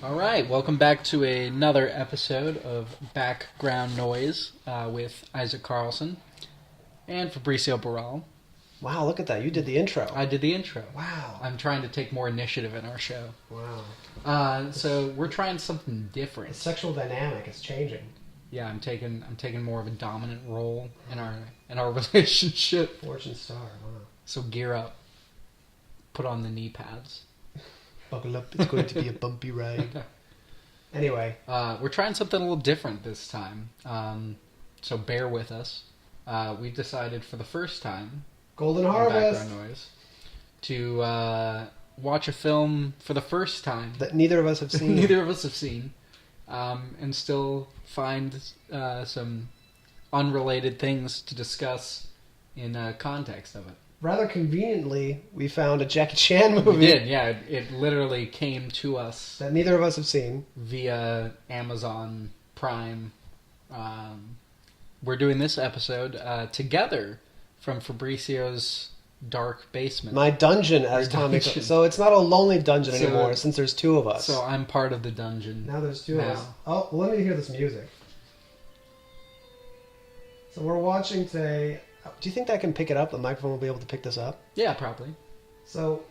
All right, welcome back to another episode of Background Noise with Isaac Carlson and Fabricio Barral. Wow, look at that. You did the intro. I did the intro. Wow. I'm trying to take more initiative in our show. Wow. So we're trying something different. The sexual dynamic is changing. Yeah, I'm taking more of a dominant role in our relationship. Fortune star, wow. So gear up. Put on the knee pads. Buckle up, it's going to be a bumpy ride. Anyway. We're trying something a little different this time. So bear with us. We've decided for the first time Golden on Harvest. Background Noise to watch a film for the first time That neither of us have seen. neither of us have seen, and still find some unrelated things to discuss in context of it. Rather conveniently, we found a Jackie Chan movie. We did, yeah. It literally came to us That neither of us have seen. via Amazon Prime. We're doing this episode together from Fabricio's dark basement. My dungeon, as Your Tommy dungeon. calls. So it's not a lonely dungeon So- anymore, since there's two of us. So I'm part of the dungeon. Now there's two of Now. us. Oh, well, let me hear this music. So we're watching today. Do you think that can pick it up? The microphone will be able to pick this up? Yeah, probably. So,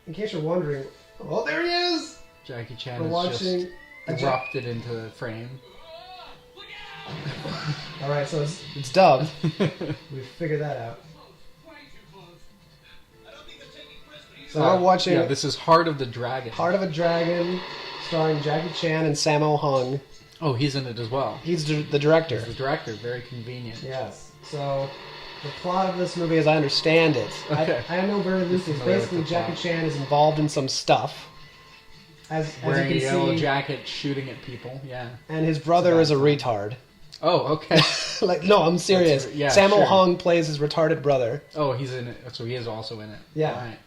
in case you're wondering, oh, there he is! Jackie Chan We're has watching just erupted into the frame. All right, so it's dubbed. We figured that out. So we're watching Yeah, this is Heart of the Dragon. Heart of a Dragon, starring Jackie Chan and Sammo Hung. Oh, he's in it as well. He's the director. He's the director. Very convenient. Yes. So the plot of this movie, as I understand it, Okay. I know very loosely. It's Familiar with basically the Jackie plot. Chan is involved in some stuff. As Wearing a you yellow can see, jacket, shooting at people. Yeah. and his brother is a retard. Oh, okay. Like, no, I'm serious. Yeah, Sammo sure. Hung plays his retarded brother. Oh, he's in it. So he is also in it. Yeah. All right.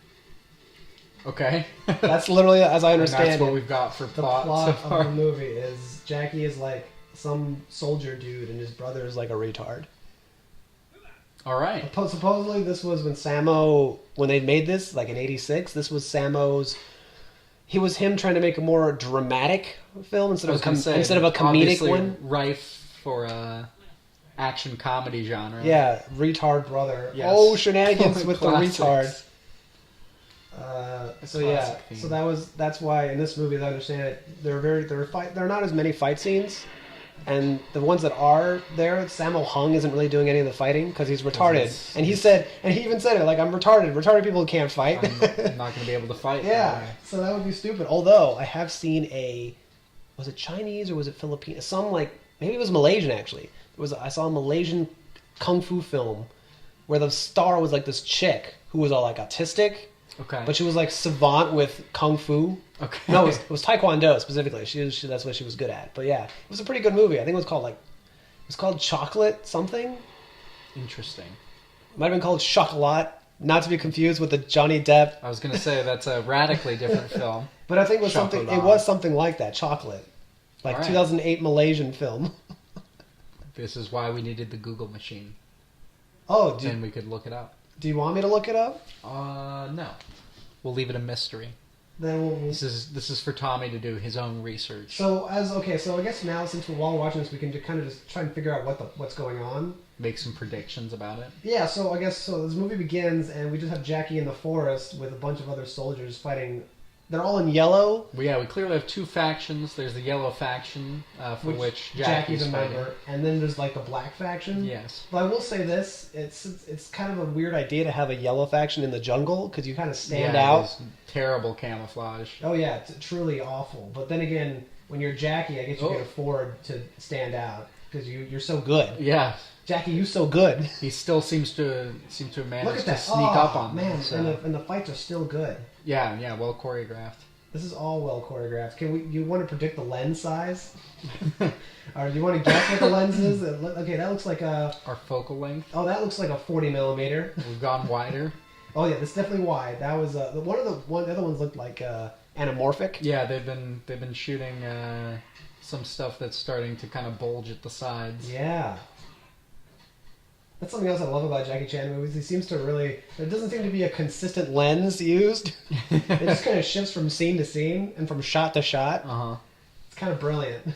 Okay. That's literally, as I And understand that's what it. we've got for The plot, plot so far. of the movie is Jackie is like some soldier dude, and his brother is like a retard. All right. Supposedly, this was when they made this, like in '86. This was Sammo's. He was him trying to make a more dramatic film instead I of was gonna say, instead of a comedic obviously one. rife for action comedy genre. Yeah, retard brother. Yes. Oh, shenanigans with the Classics. retard. So yeah, classic theme. so that's why in this movie, as I understand it, there are not as many fight scenes, and the ones that are there, Sammo Hung isn't really doing any of the fighting because he's retarded, it's- and he even said it like, I'm retarded. Retarded people can't fight. I'm not going to be able to fight. Yeah, so that would be stupid. Although I have seen was it Chinese or was it Filipino? Maybe it was Malaysian actually. I saw a Malaysian kung fu film where the star was like this chick who was all like autistic, Okay. but she was like savant with kung fu. Okay. No, it was Taekwondo specifically. That's what she was good at. But yeah, it was a pretty good movie. I think it was called Chocolate something. Interesting. Might have been called Chocolat, not to be confused with the Johnny Depp. I was going to say that's a radically different film. But I think it Chocolat. was something like that, Chocolate. Like All right. 2008 Malaysian film. This is why we needed the Google machine. Oh, Then we could look it up. do you want me to look it up? No. We'll leave it a mystery. Then we'll... This is for Tommy to do his own research. So I guess now while we're watching this, we can just try and figure out what's going on. Make some predictions about it. Yeah, so this movie begins and we just have Jackie in the forest with a bunch of other soldiers fighting. They're all in yellow. Well, yeah, we clearly have two factions. There's the yellow faction, for which Jackie's a fighting. member, and then there's like the black faction. Yes. But I will say this: it's kind of a weird idea to have a yellow faction in the jungle because you kind of stand Yeah, out. it is terrible camouflage. Oh yeah, it's truly awful. But then again, when you're Jackie, I guess you Oh. can afford to stand out because you're so good. Yeah, Jackie, you so good. he still seems to Look manage at to that! sneak up on man, them. So. and the fights are still good. Yeah, well choreographed. This is all well choreographed. You want to predict the lens size? Or do you want to guess what the lens is? Okay, that looks like a... Our focal length. Oh, that looks like a 40 millimeter. We've gone wider. Oh yeah, that's definitely wide. That was the other ones looked like anamorphic. Yeah, they've been shooting some stuff that's starting to kind of bulge at the sides. Yeah. That's something else I love about Jackie Chan movies. He seems to really... There doesn't seem to be a consistent lens used. It just kind of shifts from scene to scene and from shot to shot. Uh-huh. It's kind of brilliant.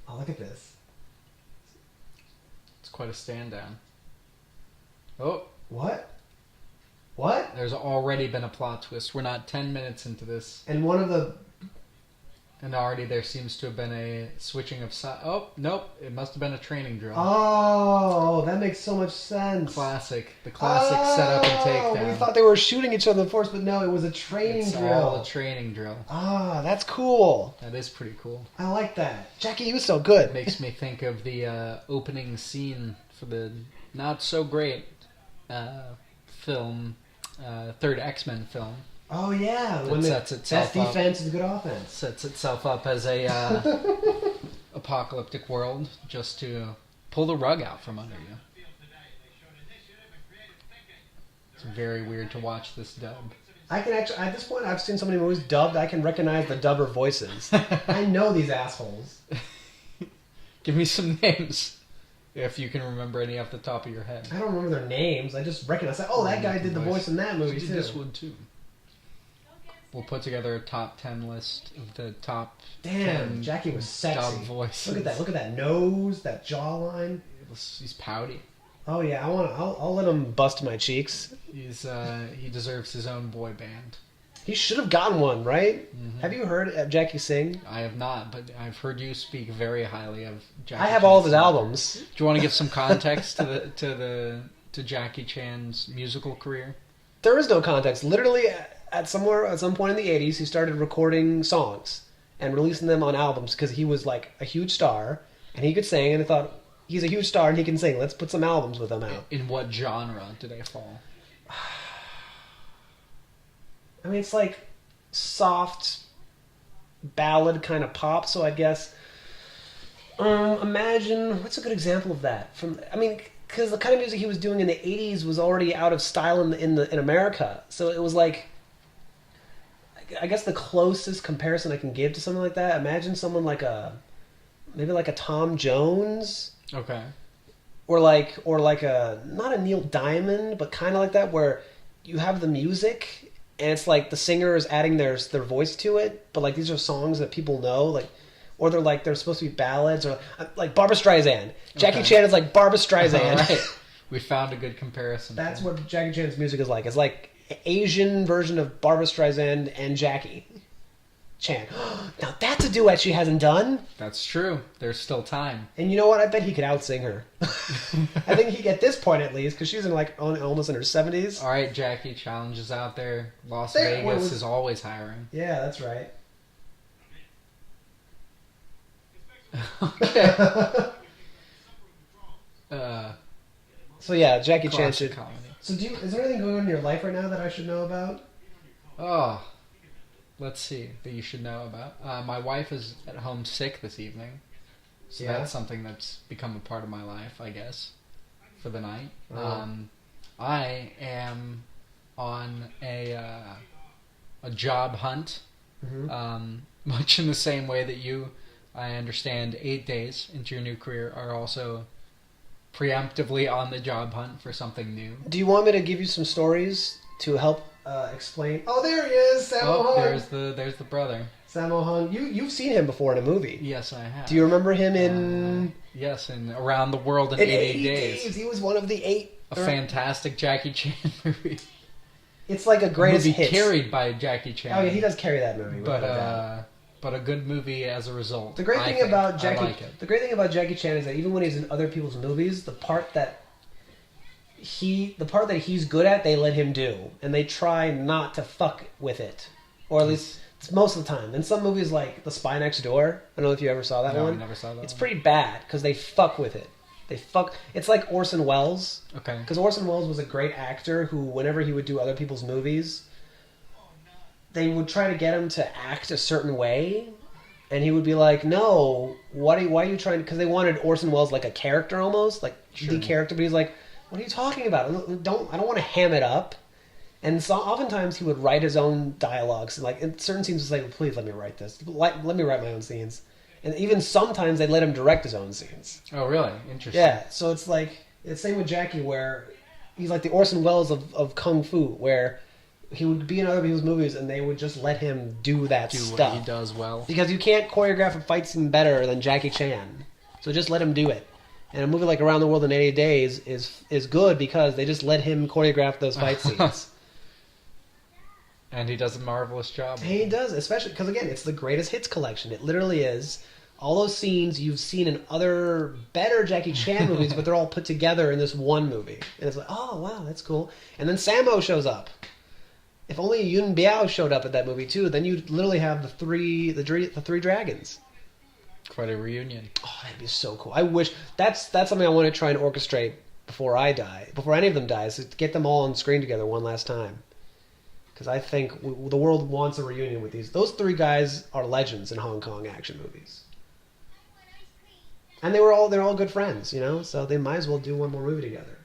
Oh, look at this. It's quite a stand down. Oh. What? What? There's already been a plot twist. We're not 10 minutes into this. And one of the... And already there seems to have been a switching of side. Oh, nope. It must have been a training drill. Oh, that makes so much sense. Classic. The classic setup and takedown. We thought they were shooting each other in the force, but no, it was a training drill. All a training drill. Ah, that's cool. That is pretty cool. I like that. Jackie, you was so good. Makes me think of the opening scene for the not so great film, third X-Men film. Oh yeah, That sets itself best defense is good offense. Sets itself up as a apocalyptic world just to pull the rug out from under you. It's very weird to watch this dub. I can actually, at this point, I've seen so many movies dubbed, I can recognize the dubber voices. I know these assholes. Give me some names, if you can remember any off the top of your head. I don't remember their names. I just recognize, oh, that guy did the voice in that movie He too. did this one too. We'll put together a top 10 list of the top 10 Jackie was sexy. dub voices. Look at that. Look at that nose, that jawline. He's pouty. Oh yeah, I'll let him bust my cheeks. He deserves his own boy band. He should have gotten one, right? Mm-hmm. Have you heard Jackie sing? I have not, but I've heard you speak very highly of Jackie. I have all of his albums. Do you want to give some context to Jackie Chan's musical career? There is no context. Literally, at some point in the 80s, he started recording songs and releasing them on albums because he was like a huge star and he could sing, and I thought, he's a huge star and he can sing. Let's put some albums with him out. In what genre do they fall? I mean, it's like soft ballad kind of pop, so I guess imagine, what's a good example of that? Because the kind of music he was doing in the 80s was already out of style in America. So it was like, I guess the closest comparison I can give to something like that, imagine someone like maybe like a Tom Jones. Okay. Or like a, not a Neil Diamond, but kind of like that, where you have the music and it's like the singer is adding their voice to it, but like these are songs that people know, like, or they're supposed to be ballads, or like Barbra Streisand. Jackie Chan is like Barbra Streisand. Right. We found a good comparison. That's what Jackie Chan's music is like. It's like an Asian version of Barbra Streisand and Jackie Chan. Now that's a duet she hasn't done. That's true. There's still time. And you know what? I bet he could outsing her. I think he, at this point at least, because she's almost in her 70s. All right, Jackie, challenges out there. Las Vegas is always hiring. Yeah, that's right. Okay. So yeah, Jackie Chan Classic should. comedy. So is there anything going on in your life right now that I should know about? Oh, let's see that you should know about. My wife is at home sick this evening, so that's something that's become a part of my life, I guess, for the night. I am on a job hunt, much in the same way that you, I understand, 8 days into your new career are also preemptively on the job hunt for something new. Do you want me to give you some stories to help explain? Oh, there he is, Sammo Hung. There's the brother. Sammo Hung. You've seen him before in a movie. Yes, I have. Do you remember him in? Yes, in Around the World in 80 Days. He was one of the 8. A fantastic Jackie Chan movie. It's like a greatest hits. Carried by Jackie Chan. Oh yeah, he does carry that movie. But a good movie as a result. The great thing about the great thing about Jackie Chan is that even when he's in other people's movies, the part that he's good at, they let him do, and they try not to fuck with it, or at least it's most of the time. In some movies, like The Spy Next Door, I don't know if you ever saw that one. I never saw that. It's pretty bad because they fuck with it. It's like Orson Welles. Okay. Because Orson Welles was a great actor who, whenever he would do other people's movies, they would try to get him to act a certain way, and he would be like, "No, why are you trying?" Because they wanted Orson Welles like a character almost, like the character. But he's like, "What are you talking about? I don't want to ham it up." And so oftentimes he would write his own dialogues. Like in certain scenes, he's like, "Please let me write this. Let me write my own scenes." And even sometimes they let him direct his own scenes. Oh, really? Interesting. Yeah. So it's like It's the same with Jackie, where he's like the Orson Welles of Kung Fu, where he would be in other people's movies and they would just let him do that Do stuff. what he does well. Because you can't choreograph a fight scene better than Jackie Chan. So just let him do it. And a movie like Around the World in 80 Days is good because they just let him choreograph those fight scenes. And he does a marvelous job. And he does, especially because, again, it's the greatest hits collection. It literally is. All those scenes you've seen in other better Jackie Chan movies, but they're all put together in this one movie. And it's like, oh, wow, that's cool. And then Sammo shows up. If only Yun Biao showed up at that movie, too, then you'd literally have the three dragons. Quite a reunion. Oh, that'd be so cool. I wish... That's something I want to try and orchestrate before I die. Before any of them dies. To get them all on screen together one last time. Because I think the world wants a reunion with these. Those three guys are legends in Hong Kong action movies. And they're all good friends, you know? So they might as well do one more movie together.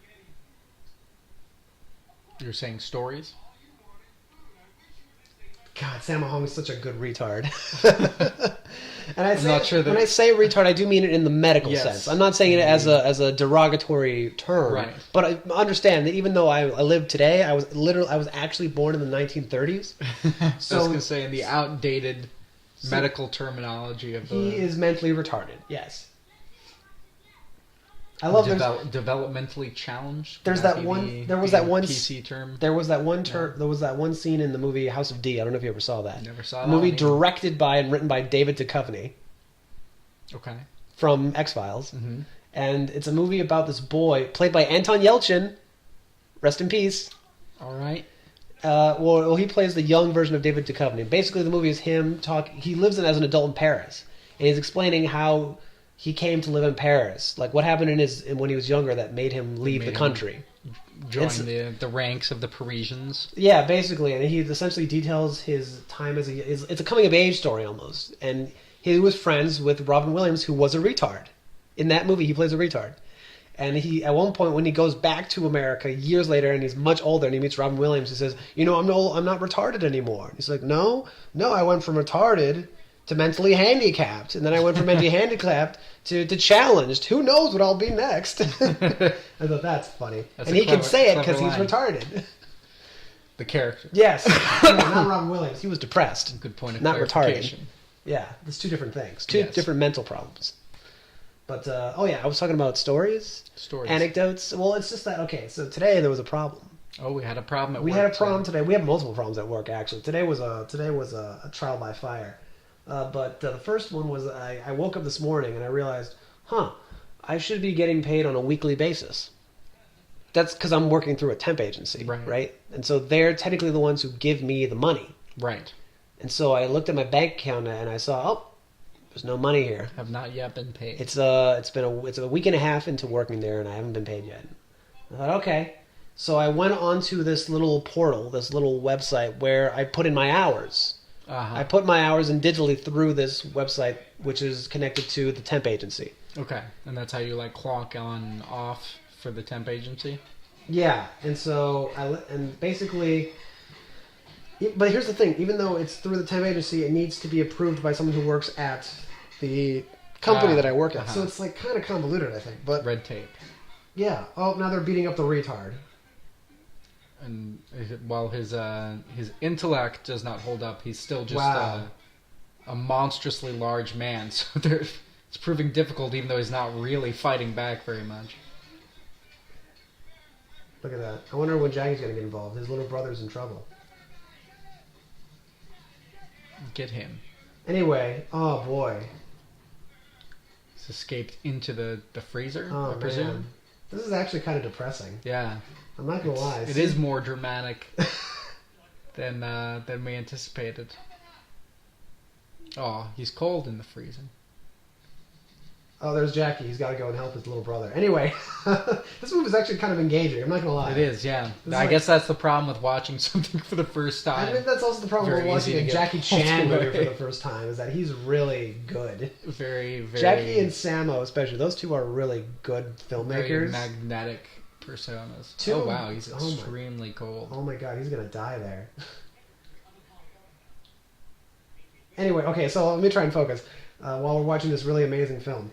You're saying stories? God, Sammo Hung is such a good retard. And I'm not sure that... when I say retard, I do mean it in the medical sense. I'm not saying it as a derogatory term. Right. But I understand that even though I live today, I was actually born in the 1930s. So I was going to say, in the outdated medical terminology of the... He is mentally retarded, yes. I love developmentally challenged. There's that one. There was that one PC term. There was that one term. There was that one scene in the movie House of D. I don't know if you ever saw that. Never saw that. A movie directed by and written by David Duchovny. Okay. From X-Files, mm-hmm. And it's a movie about this boy played by Anton Yelchin. Rest in peace. All right. Well, he plays the young version of David Duchovny. Basically, the movie is him talking. He lives as an adult in Paris, and he's explaining how he came to live in Paris. Like, what happened when he was younger that made him leave the country. Join the ranks of the Parisians. Yeah, basically. And he essentially details his time it's a coming-of-age story, almost. And he was friends with Robin Williams, who was a retard. In that movie, he plays a retard. And he, at one point, when he goes back to America years later, and he's much older, and he meets Robin Williams, he says, I'm not retarded anymore. He's like, no, I went from retarded to mentally handicapped, and then I went from mentally handicapped to challenged. Who knows what I'll be next? I thought that's funny. And he can say it because he's retarded. The character. Yes. Not Robin Williams. He was depressed. Good point of not clarification. Retarded. Yeah, there's two different things. Two different mental problems. But, I was talking about stories. Anecdotes. Well, it's just that, okay, so today there was a problem. Oh, we had a problem at work. We had a problem today. We have multiple problems at work, actually. Today was a trial by fire. But the first one was I woke up this morning and I realized, I should be getting paid on a weekly basis. That's because I'm working through a temp agency, right? And so they're technically the ones who give me the money. Right. And so I looked at my bank account and I saw, there's no money here. Have not yet been paid. It's a week and a half into working there and I haven't been paid yet. I thought, okay. So I went onto this little portal, this little website where I put in my hours. Uh-huh. I put my hours in digitally through this website, which is connected to the temp agency. Okay, and that's how you clock on off for the temp agency. Yeah, and so basically, but here's the thing: even though it's through the temp agency, it needs to be approved by someone who works at the company that I work at. So it's kind of convoluted, I think. But red tape. Yeah. Oh, now they're beating up the retard. And while his intellect does not hold up, he's still just a monstrously large man. So it's proving difficult, even though he's not really fighting back very much. Look at that. I wonder when Jackie's going to get involved. His little brother's in trouble. Get him. Anyway, oh boy. He's escaped into the freezer, I presume. Man. This is actually kind of depressing. Yeah. I'm not going to lie. It is more dramatic than we anticipated. Oh, he's cold in the freezer. Oh, there's Jackie. He's got to go and help his little brother. Anyway, this movie is actually kind of engaging. I'm not going to lie. It is, yeah. I guess that's the problem with watching something for the first time. I think that's also the problem with watching a Jackie Chan movie for the first time, is that he's really good. Very, very... Jackie and Sammo, especially. Those two are really good filmmakers. Very magnetic personas. Two, oh, wow. He's extremely cold. Oh, my God. He's going to die there. Anyway, okay, so let me try and focus. While we're watching this really amazing film.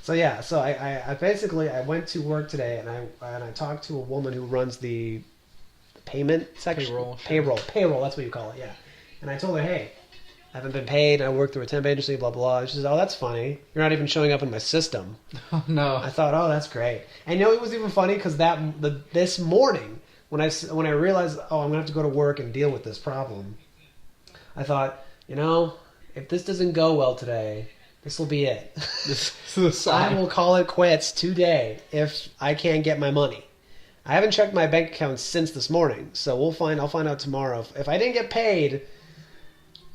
So I basically I went to work today and I talked to a woman who runs the payment section. Payroll, sure. Payroll. That's what you call it. Yeah. And I told her, hey, I haven't been paid. I work through a temp agency. Blah blah. And she says, oh, that's funny. You're not even showing up in my system. Oh no. I thought, oh, that's great. And you know, it was even funny because this morning when I realized, oh, I'm gonna have to go to work and deal with this problem, I thought, you know, if this doesn't go well today, this will be it. This is the sign. I will call it quits today if I can't get my money. I haven't checked my bank account since this morning, so I'll find out tomorrow. If I didn't get paid,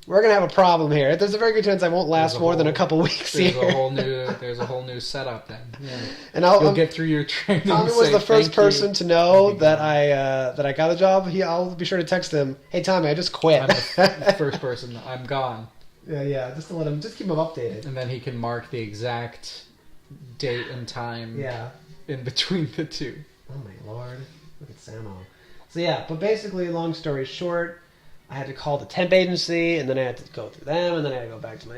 we're gonna have a problem here. There's a very good chance I won't last more than a couple weeks there's here. There's a whole new setup then. Yeah. And You'll get through your training. Tommy was the first person to know that I got a job. I'll be sure to text him. Hey Tommy, I just quit. I'm the first person. I'm gone. Yeah, just to keep him updated. And then he can mark the exact date and time. Yeah. In between the two. Oh my lord! Look at Sammo. So yeah, but basically, long story short, I had to call the temp agency, and then I had to go through them, and then I had to go back to my.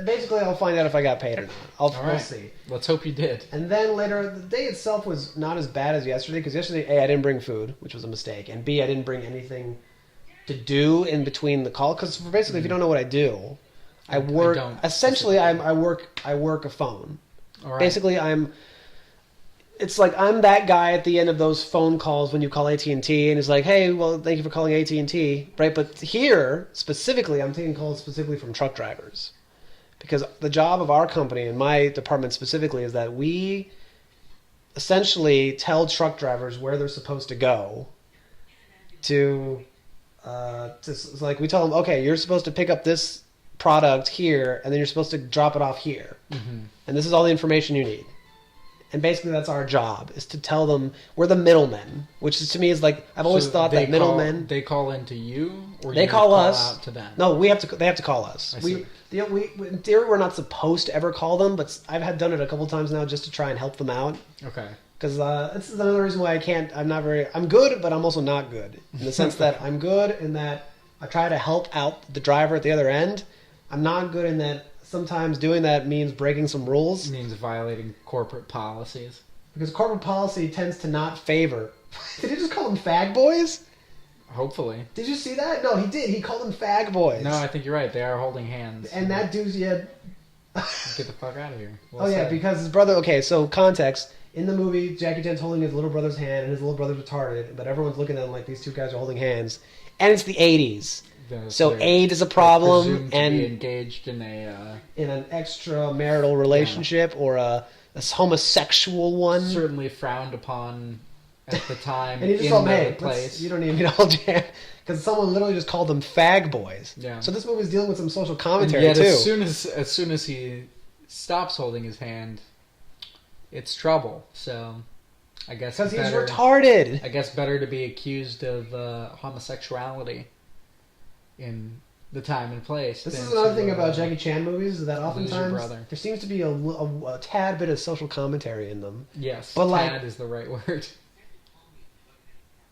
Basically, I'll find out if I got paid or not. We'll see. Let's hope you did. And then later, the day itself was not as bad as yesterday because yesterday, A, I didn't bring food, which was a mistake, and B, I didn't bring anything to do in between the call. Because basically, if you don't know what I do, I work. Essentially, I work a phone. All right. Basically, it's like I'm that guy at the end of those phone calls when you call AT&T and it's like, hey, well, thank you for calling AT&T, right? But here, specifically, I'm taking calls specifically from truck drivers because the job of our company and my department specifically is that we essentially tell truck drivers where they're supposed to go like we tell them, okay, you're supposed to pick up this product here and then you're supposed to drop it off here. Mm-hmm. And this is all the information you need. And basically, that's our job, is to tell them we're the middlemen, which is, to me is like I've always thought that middlemen. They call into you, or they you call us out to them. No, we have to. They have to call us. I see. In theory, we're not supposed to ever call them, but I've done it a couple times now just to try and help them out. Okay. Because this is another reason why I can't. I'm good, but I'm also not good in the sense that I'm good in that I try to help out the driver at the other end. I'm not good in that. Sometimes doing that means breaking some rules. It means violating corporate policies. Because corporate policy tends to not favor. Did he just call them fag boys? Hopefully. Did you see that? No, he did. He called them fag boys. No, I think you're right. They are holding hands. And that dude's Get the fuck out of here. Well said. Because his brother... Okay, so context. In the movie, Jackie Chan's holding his little brother's hand, and his little brother's retarded, but everyone's looking at him like these two guys are holding hands. And it's the 80s. So AIDS is a problem, and be engaged in an extramarital relationship or a homosexual one. Certainly frowned upon at the time. And he just told me, hey, you don't need me to hold your hand, because someone literally just called them fag boys. Yeah. So this movie's dealing with some social commentary and yet, too. As soon as he stops holding his hand, it's trouble. So I guess because he's retarded. I guess better to be accused of homosexuality in the time and place. This is another thing about Jackie Chan movies, is that oftentimes there seems to be a tad bit of social commentary in them. Yes, but tad is the right word.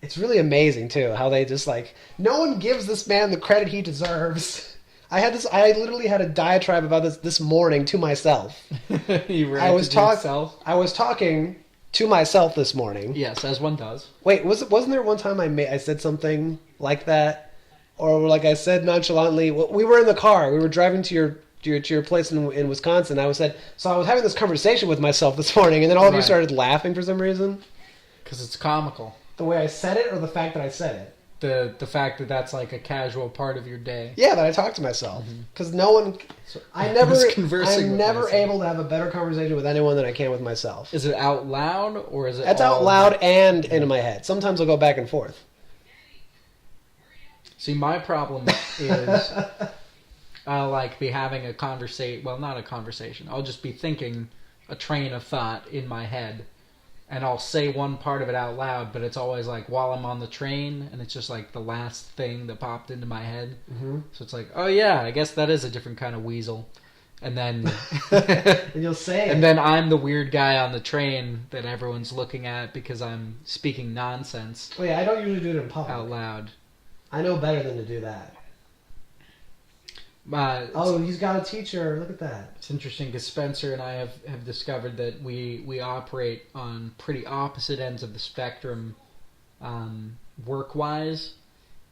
It's really amazing, too, how they just, no one gives this man the credit he deserves. I literally had a diatribe about this morning to myself. I was talking to myself this morning. Yes, as one does. Wait, wasn't there one time I said something like that? Or like I said nonchalantly, we were in the car. We were driving to your place in Wisconsin. I was having this conversation with myself this morning, and then all of you started laughing for some reason. Because it's comical. The way I said it, or the fact that I said it? The fact that that's like a casual part of your day. Yeah, that I talk to myself. Because I'm never able to have a better conversation with anyone than I can with myself. Is it out loud, or is it? It's out loud and into my head. Sometimes I'll go back and forth. See, my problem is I'll be having a conversation. Well, not a conversation. I'll just be thinking a train of thought in my head, and I'll say one part of it out loud, but it's always while I'm on the train, and it's just the last thing that popped into my head. Mm-hmm. So it's oh yeah, I guess that is a different kind of weasel. And then and you'll say and then I'm the weird guy on the train that everyone's looking at because I'm speaking nonsense. Oh yeah, I don't usually do it in public. Out loud. I know better than to do that. Oh, he's got a teacher. Look at that. It's interesting because Spencer and I have discovered that we operate on pretty opposite ends of the spectrum, work-wise,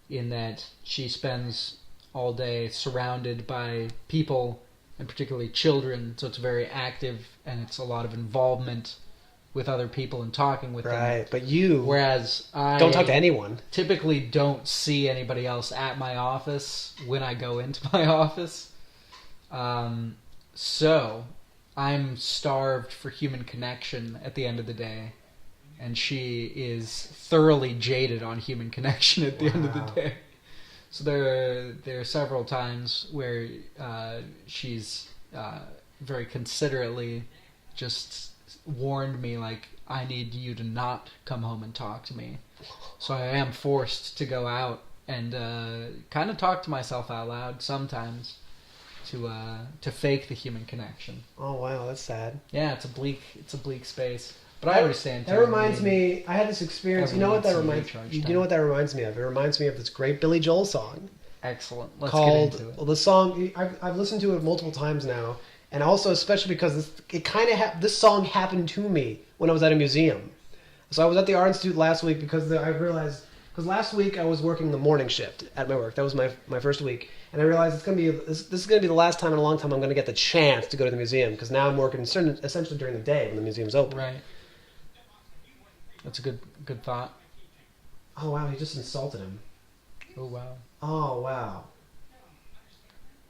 in that she spends all day surrounded by people, and particularly children, so it's very active and it's a lot of involvement with other people and talking with them. Right, but you Whereas I don't talk to anyone. typically don't see anybody else at my office when I go into my office. So I'm starved for human connection at the end of the day, and she is thoroughly jaded on human connection at the end of the day. So there are several times where she's very considerately just warned me, like, I need you to not come home and talk to me. So I am forced to go out and kind of talk to myself out loud sometimes to fake the human connection. Oh wow, that's sad. Yeah, it's a bleak space. But I understand. That reminds me. I had this experience. You know what that reminds? You know what that reminds me of? It reminds me of this great Billy Joel song. Excellent. Let's called, get into it. Well, the song I've listened to it multiple times now, and also especially because this song happened to me when I was at a museum. So I was at the Art Institute last week because I realized last week I was working the morning shift at my work. That was my first week, and I realized this is going to be the last time in a long time I'm going to get the chance to go to the museum because now I'm working essentially during the day when the museum's open. Right. That's a good thought. Oh wow, he just insulted him. Oh wow. Oh wow.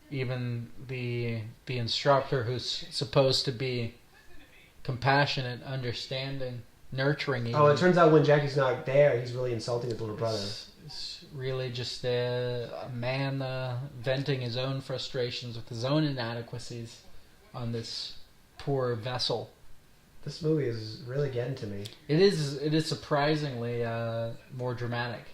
Even the instructor who's supposed to be compassionate, understanding, nurturing. Even, it turns out when Jackie's not there, he's really insulting his little brother. It's really just a man venting his own frustrations with his own inadequacies on this poor vessel. This movie is really getting to me. It is surprisingly more dramatic.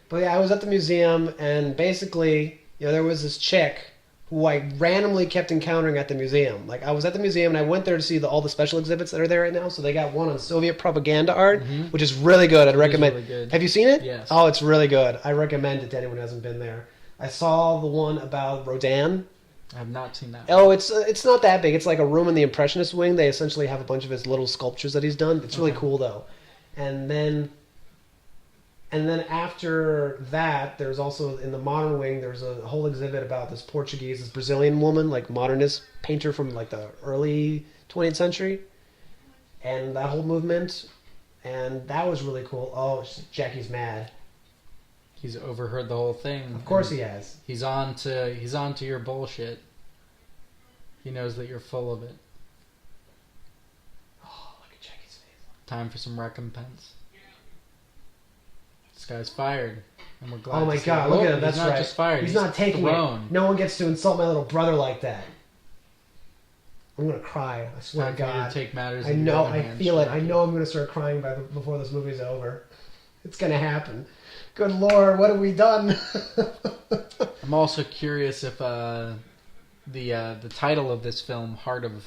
But yeah, I was at the museum, and basically, there was this chick who I randomly kept encountering at the museum. Like, I was at the museum, and I went there to see all the special exhibits that are there right now. So they got one on Soviet propaganda art, which is really good. I'd recommend. Really good. Have you seen it? Yes. Oh, it's really good. I recommend it to anyone who hasn't been there. I saw the one about Rodin. I have not seen that. Oh, it's not that big. It's like a room in the Impressionist wing. They essentially have a bunch of his little sculptures that he's done. It's really cool, though. And then after that, there's also in the modern wing, there's a whole exhibit about this Brazilian woman, like modernist painter from like the early 20th century, and that whole movement, and that was really cool. Oh, Jackie's mad. He's overheard the whole thing. Of course he has. He's on to your bullshit. He knows that you're full of it. Oh, look at Jackie's face. Time for some recompense. This guy's fired, and we're glad. Oh my to see God! him. Look at him. He's That's not right. just fired. He's not taking thrown. it. No one gets to insult my little brother like that. I'm gonna cry. I swear to God. Take matters. I know. I feel it. I know I'm gonna start crying before this movie's over. It's gonna happen. Good Lord, what have we done? I'm also curious if the title of this film, Heart of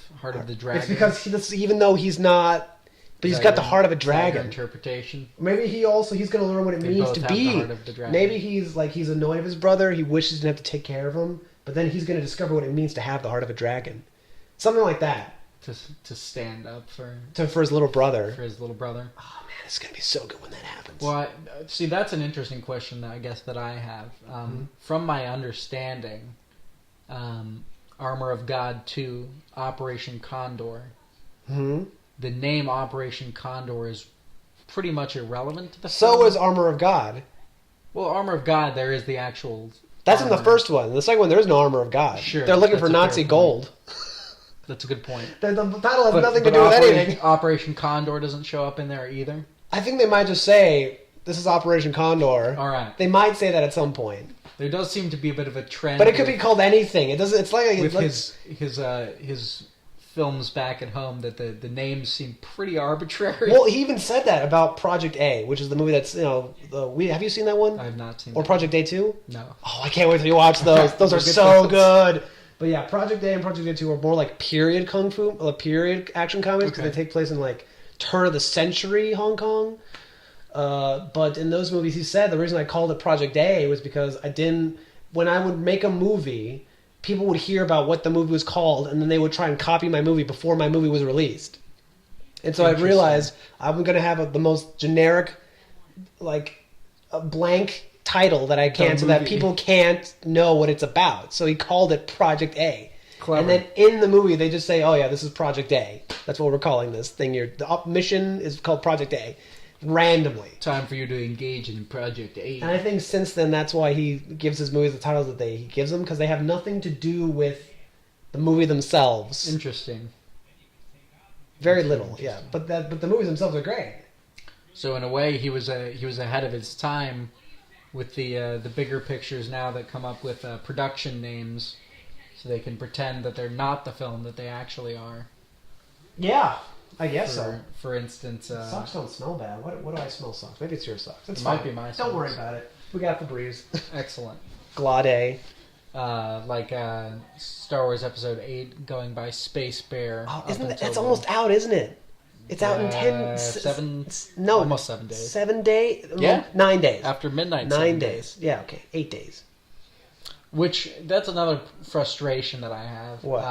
the Dragon. It's because even though he's not, but he's got the heart of a dragon. Interpretation. Maybe he's going to learn what it means to be. The heart of the dragon. Maybe he's annoyed of his brother. He wishes he didn't have to take care of him, but then he's going to discover what it means to have the heart of a dragon. Something like that. To stand up for his little brother. For his little brother. Oh man, it's going to be so good when that happens. Well, see, that's an interesting question that I guess that I have. From my understanding, Armor of God 2, Operation Condor. Mm-hmm. The name Operation Condor is pretty much irrelevant to the film. So is Armor of God. Well, Armor of God, there is the actual... That's armor. In the first one. In the second one, there is no Armor of God. Sure. They're looking for Nazi gold. That's a good point. The title has nothing to do with anything. Operation Condor doesn't show up in there either? I think they might just say, this is Operation Condor. All right. They might say that at some point. There does seem to be a bit of a trend. But it could be called anything. It doesn't. It's like... With his films back at home, that the names seem pretty arbitrary. Well, he even said that about Project A, which is the movie that's, have you seen that one? I have not seen Or Project A 2? No. Oh, I can't wait till you watch those. Those are so good. But yeah, Project A and Project A 2 are more like period kung fu, period action comics, because they take place in like turn of the century Hong Kong. But in those movies, he said the reason I called it Project A was because when I would make a movie, people would hear about what the movie was called, and then they would try and copy my movie before my movie was released. And so I realized I'm going to have the most generic, like, a blank title that I can, so that people can't know what it's about. So he called it Project A. Clever. And then in the movie, they just say, "Oh yeah, this is Project A. That's what we're calling this thing. The mission is called Project A." Randomly. Time for you to engage in Project A. And I think since then, that's why he gives his movies the titles that he gives them, because they have nothing to do with the movie themselves. Interesting. Very little, yeah. But the movies themselves are great. So in a way, he was ahead of his time with the bigger pictures now that come up with production names, so they can pretend that they're not the film that they actually are. Yeah. I guess so. For instance... socks don't smell bad. What do I smell socks? Maybe it's your socks. It's might be my socks. Don't worry about it. We got Febreze. Excellent. Glade. Like Star Wars Episode 8 going by Space Bear. Oh, that's almost out, isn't it? It's out in 10... almost 7 days. 7 days? Yeah. 9 days. After midnight. 9 days. Yeah, okay. 8 days. Which, that's another frustration that I have. What?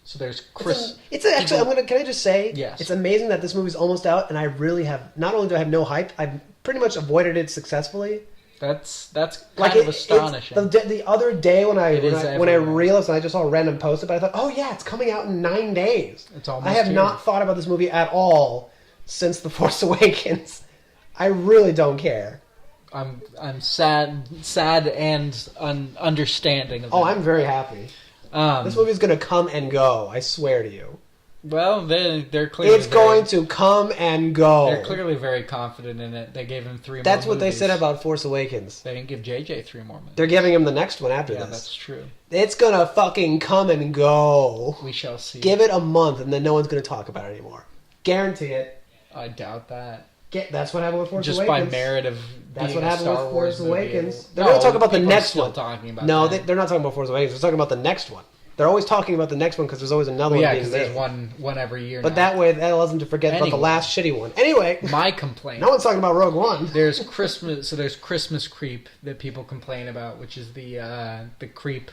So there's actually, can I just say, yes. It's amazing that this movie's almost out, and I really have, not only do I have no hype, I've pretty much avoided it successfully. That's kind of astonishing. The other day when I realized, and I just saw a random post about it, I thought, oh yeah, it's coming out in 9 days. It's almost I have not thought about this movie at all since The Force Awakens. I really don't care. I'm sad and understanding of that. Oh, I'm very happy. This movie's going to come and go, I swear to you. Well, they're clearly... It's going to come and go. They're clearly very confident in it. They gave him 3 more That's what movies. They said about Force Awakens. They didn't give JJ 3 more movies. They're giving him the next one after this. Yeah, that's true. It's going to fucking come and go. We shall see. Give it a month, and then no one's going to talk about it anymore. Guarantee it. I doubt that. That's what happened with Force Awakens. Just by merit of That's what happened with Force Awakens. They're going to talk about the next one. Talking about no, they're not talking about Force Awakens. They're talking about the next one. They're always talking about the next one because there's always another one. Yeah, because there's one every year. But that way, that allows them to forget about the last shitty one. Anyway, my complaint. No one's talking about Rogue One. There's Christmas. So there's Christmas creep that people complain about, which is the creep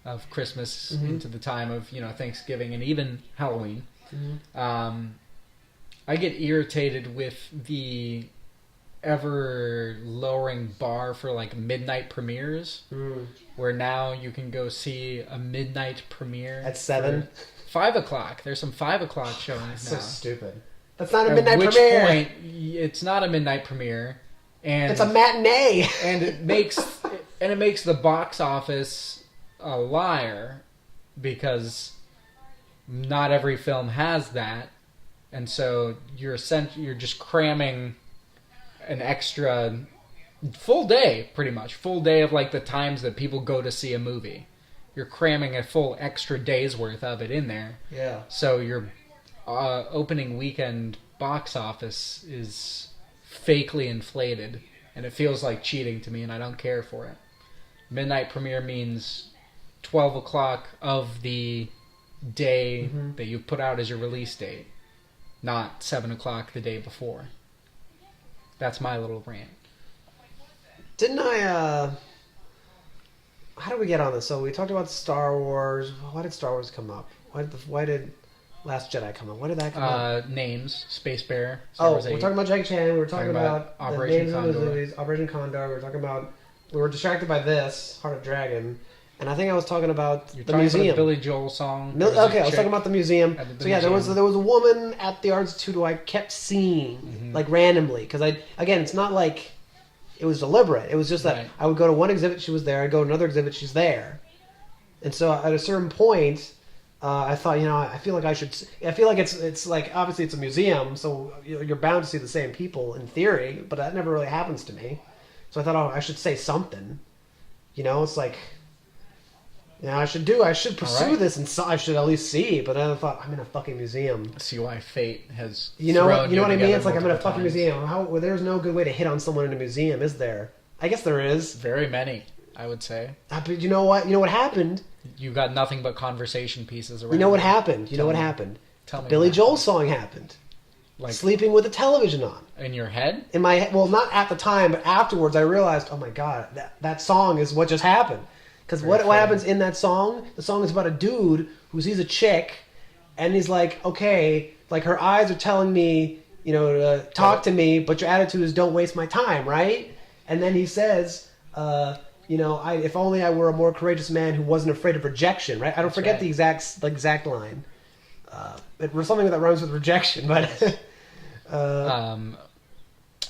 of Christmas into the time of Thanksgiving and even Halloween. Mm-hmm. I get irritated with the ever lowering bar for like midnight premieres, where now you can go see a midnight premiere at 7, 5 o'clock. There's some 5 o'clock showings now. So stupid. That's not a midnight premiere. At which point, it's not a midnight premiere, and it's a matinee, and it makes the box office a liar because not every film has that, and so you're just cramming an extra full day, pretty much. Full day of like the times that people go to see a movie. You're cramming a full extra day's worth of it in there. Yeah. So your opening weekend box office is fakely inflated, and it feels like cheating to me, and I don't care for it. Midnight premiere means 12 o'clock of the day that you put out as your release date, not 7 o'clock the day before. That's my little rant. Didn't I, how did we get on this? So we talked about Star Wars. Why did Star Wars come up? Why did Last Jedi come up? Why did that come up? Names. Space Bear. Star Wars 8. We're talking about Jackie Chan. We were talking about Operation the names Condor. of the movies. Operation Condor. We were distracted by this, Heart of Dragon. And I think I was talking about the museum. About the Billy Joel song. Okay, I was talking about the museum. There was a woman at the Art Institute who I kept seeing, like randomly, because it's not like it was deliberate. It was just that I would go to one exhibit, she was there. I'd go to another exhibit, she's there. And so at a certain point, I thought, I feel like it's like, obviously it's a museum, so you're bound to see the same people in theory, but that never really happens to me. So I thought, I should say something. It's like, I should pursue this, and I should at least see. But then I thought, I'm in a fucking museum. See why fate has you know what I mean? It's like I'm in a fucking museum. There's no good way to hit on someone in a museum, is there? I guess there is. Very many, I would say. But you know what? You know what happened? You got nothing but conversation pieces around. You know what happened? You know what happened? Tell me. Billy Joel song happened. Like sleeping with the television on. In your head? In my head. Well, not at the time, but afterwards, I realized, oh my god, that song is what just happened. Because Very what fitting. happens in that song? The song is about a dude who sees a chick, and he's like, okay, like her eyes are telling me, to talk to me, but your attitude is don't waste my time, right? And then he says, if only I were a more courageous man who wasn't afraid of rejection, right? I don't forget the exact line. It was something that rhymes with rejection, but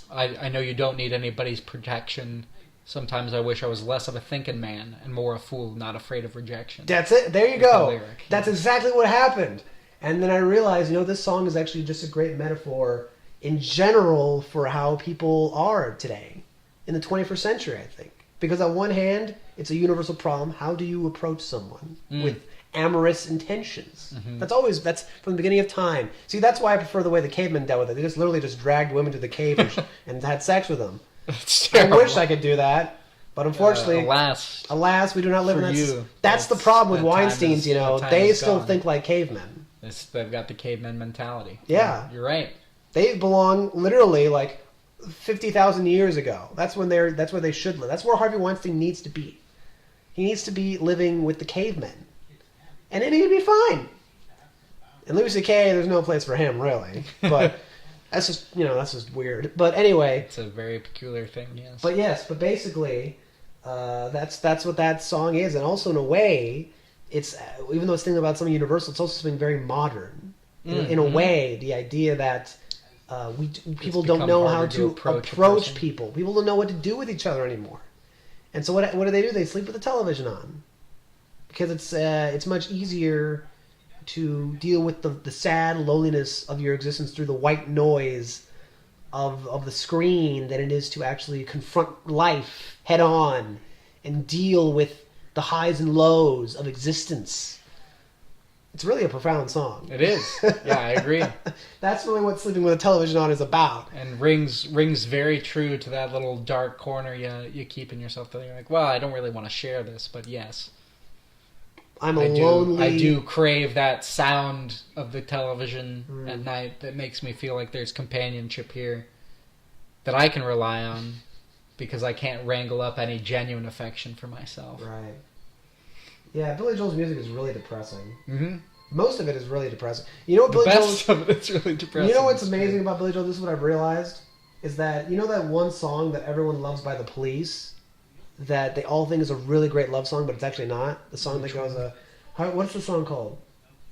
I know you don't need anybody's protection. Sometimes I wish I was less of a thinking man and more a fool, not afraid of rejection. That's it. There you That's the go. lyric. That's exactly what happened. And then I realized, this song is actually just a great metaphor in general for how people are today in the 21st century, I think. Because on one hand, it's a universal problem. How do you approach someone with amorous intentions? Mm-hmm. That's from the beginning of time. See, that's why I prefer the way the cavemen dealt with it. They just literally just dragged women to the cave and had sex with them. I wish I could do that. But unfortunately, alas, we do not live in that. That's the problem with Weinstein's, they still think like cavemen. They've got the caveman mentality. Yeah. You're right. They belong literally like 50,000 years ago. That's where they should live. That's where Harvey Weinstein needs to be. He needs to be living with the cavemen. And then he'd be fine. And Louis C.K., there's no place for him, really. But that's just weird. But anyway. It's a very peculiar thing, yes. But basically, that's what that song is. And also, in a way, it's even though it's thinking about something universal, it's also something very modern. In a way, the idea that people don't know how to approach people. People don't know what to do with each other anymore. And so what do? They sleep with the television on. Because it's much easier to deal with the sad loneliness of your existence through the white noise of the screen than it is to actually confront life head on and deal with the highs and lows of existence. It's really a profound song. It is. Yeah, I agree. That's really what sleeping with a television on is about. And rings very true to that little dark corner you keep in yourself. That you're like, well, I don't really want to share this, but yes. I do crave that sound of the television at night that makes me feel like there's companionship here that I can rely on because I can't wrangle up any genuine affection for myself. Right. Yeah, Billy Joel's music is really depressing. Mm-hmm. Most of it is really depressing. You know what Billy Joel's... of it's really depressing. You know what's amazing about Billy Joel? This is what I've realized. Is that, that one song that everyone loves by The Police? That they all think is a really great love song, but it's actually not. The song that goes, what's the song called?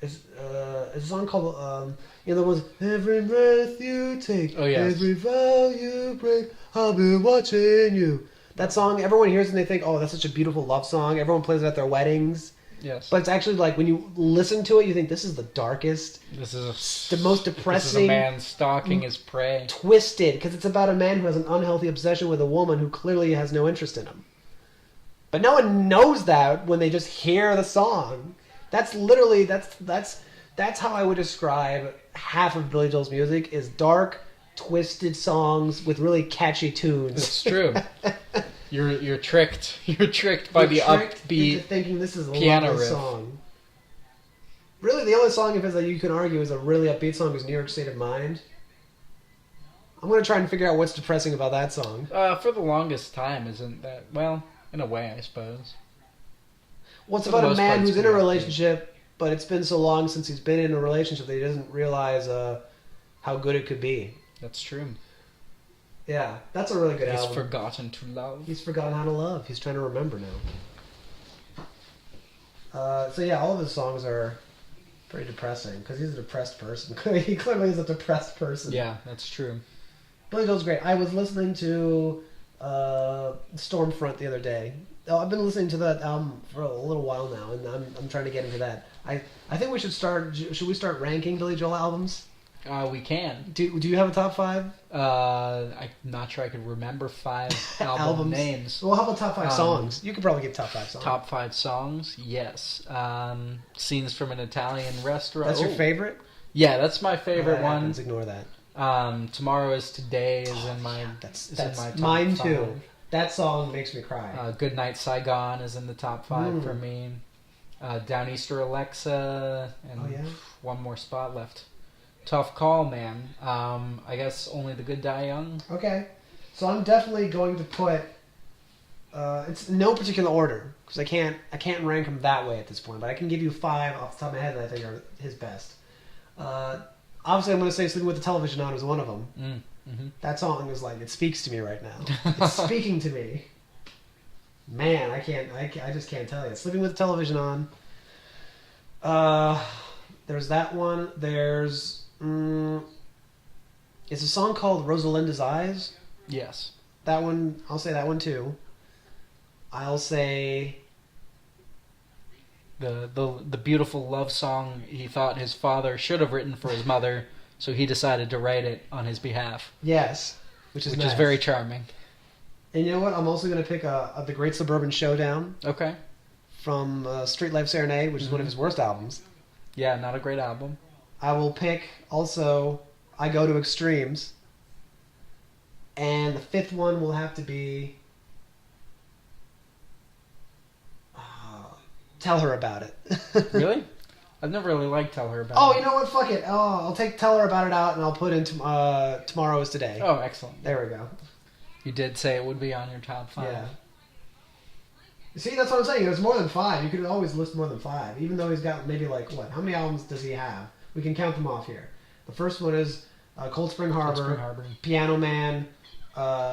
It's a song called, the ones, every breath you take, every vow you break, I'll be watching you. That song, everyone hears it and they think, oh, that's such a beautiful love song. Everyone plays it at their weddings. Yes. But it's actually like, when you listen to it, you think, this is the darkest, the most depressing. This is a man stalking his prey. Twisted, because it's about a man who has an unhealthy obsession with a woman who clearly has no interest in him. But no one knows that when they just hear the song. That's literally, that's how I would describe half of Billy Joel's music, is dark, twisted songs with really catchy tunes. It's true. You're tricked. You're tricked by the upbeat into thinking this is a piano lovely riff. Song. Really, the only song of his that you can argue is a really upbeat song is New York State of Mind. I'm going to try and figure out what's depressing about that song. For the longest time, isn't that... Well, in a way, I suppose. Well, it's about a man who's in a relationship, but it's been so long since he's been in a relationship that he doesn't realize how good it could be. That's true. Yeah, that's a really good album. He's forgotten to love. He's forgotten how to love. He's trying to remember now. So yeah, all of his songs are pretty depressing because he's a depressed person. He clearly is a depressed person. Yeah, that's true. Billy Joel's great. I was listening to Stormfront the other day. I've been listening to that album for a little while now, and I'm trying to get into that. I think we should start. Should we start ranking Billy Joel albums? We can. Do you have a top 5? I'm not sure I could remember 5 album names. Well, how about top 5 songs? You could probably give top 5 songs. Top 5 songs, yes. Scenes from an Italian Restaurant. That's your favorite? Yeah, that's my favorite one. Let's ignore that. Tomorrow is Today is in my that's in my top mine 5. too. That song makes me cry. Good Night Saigon is in the top 5 for me. Downeaster Alexa, and one more spot left. Tough call, man. I guess Only the Good Die Young. Okay. So I'm definitely going to put It's no particular order because I can't rank them that way at this point. But I can give you 5 off the top of my head that I think are his best. Obviously, I'm going to say "Sleeping with the Television On" is one of them. Mm-hmm. That song is like it speaks to me right now. It's speaking to me. Man, I just can't tell you. "Sleeping with the Television On." There's that one. There's it's a song called "Rosalinda's Eyes." Yes. That one, I'll say that one too. I'll say the beautiful love song he thought his father should have written for his mother, so he decided to write it on his behalf. yes, which is nice. Very charming. And you know what? I'm also going to pick The Great Suburban Showdown Okay. from Street Life Serenade, which is one of his worst albums. Yeah, not a great album. I will pick also I Go to Extremes. And the 5th one will have to be Tell Her About It. Really? I've never really liked Tell Her About It. Oh, you know what? Fuck it. Oh, I'll take Tell Her About It out and I'll put in Tomorrow Is Today. Oh, excellent. There we go. You did say it would be on your top 5. Yeah. See, that's what I'm saying. There's more than 5. You could always list more than 5. Even though he's got maybe like, what? How many albums does he have? We can count them off here. The first one is Cold Spring Harbor, Piano Man,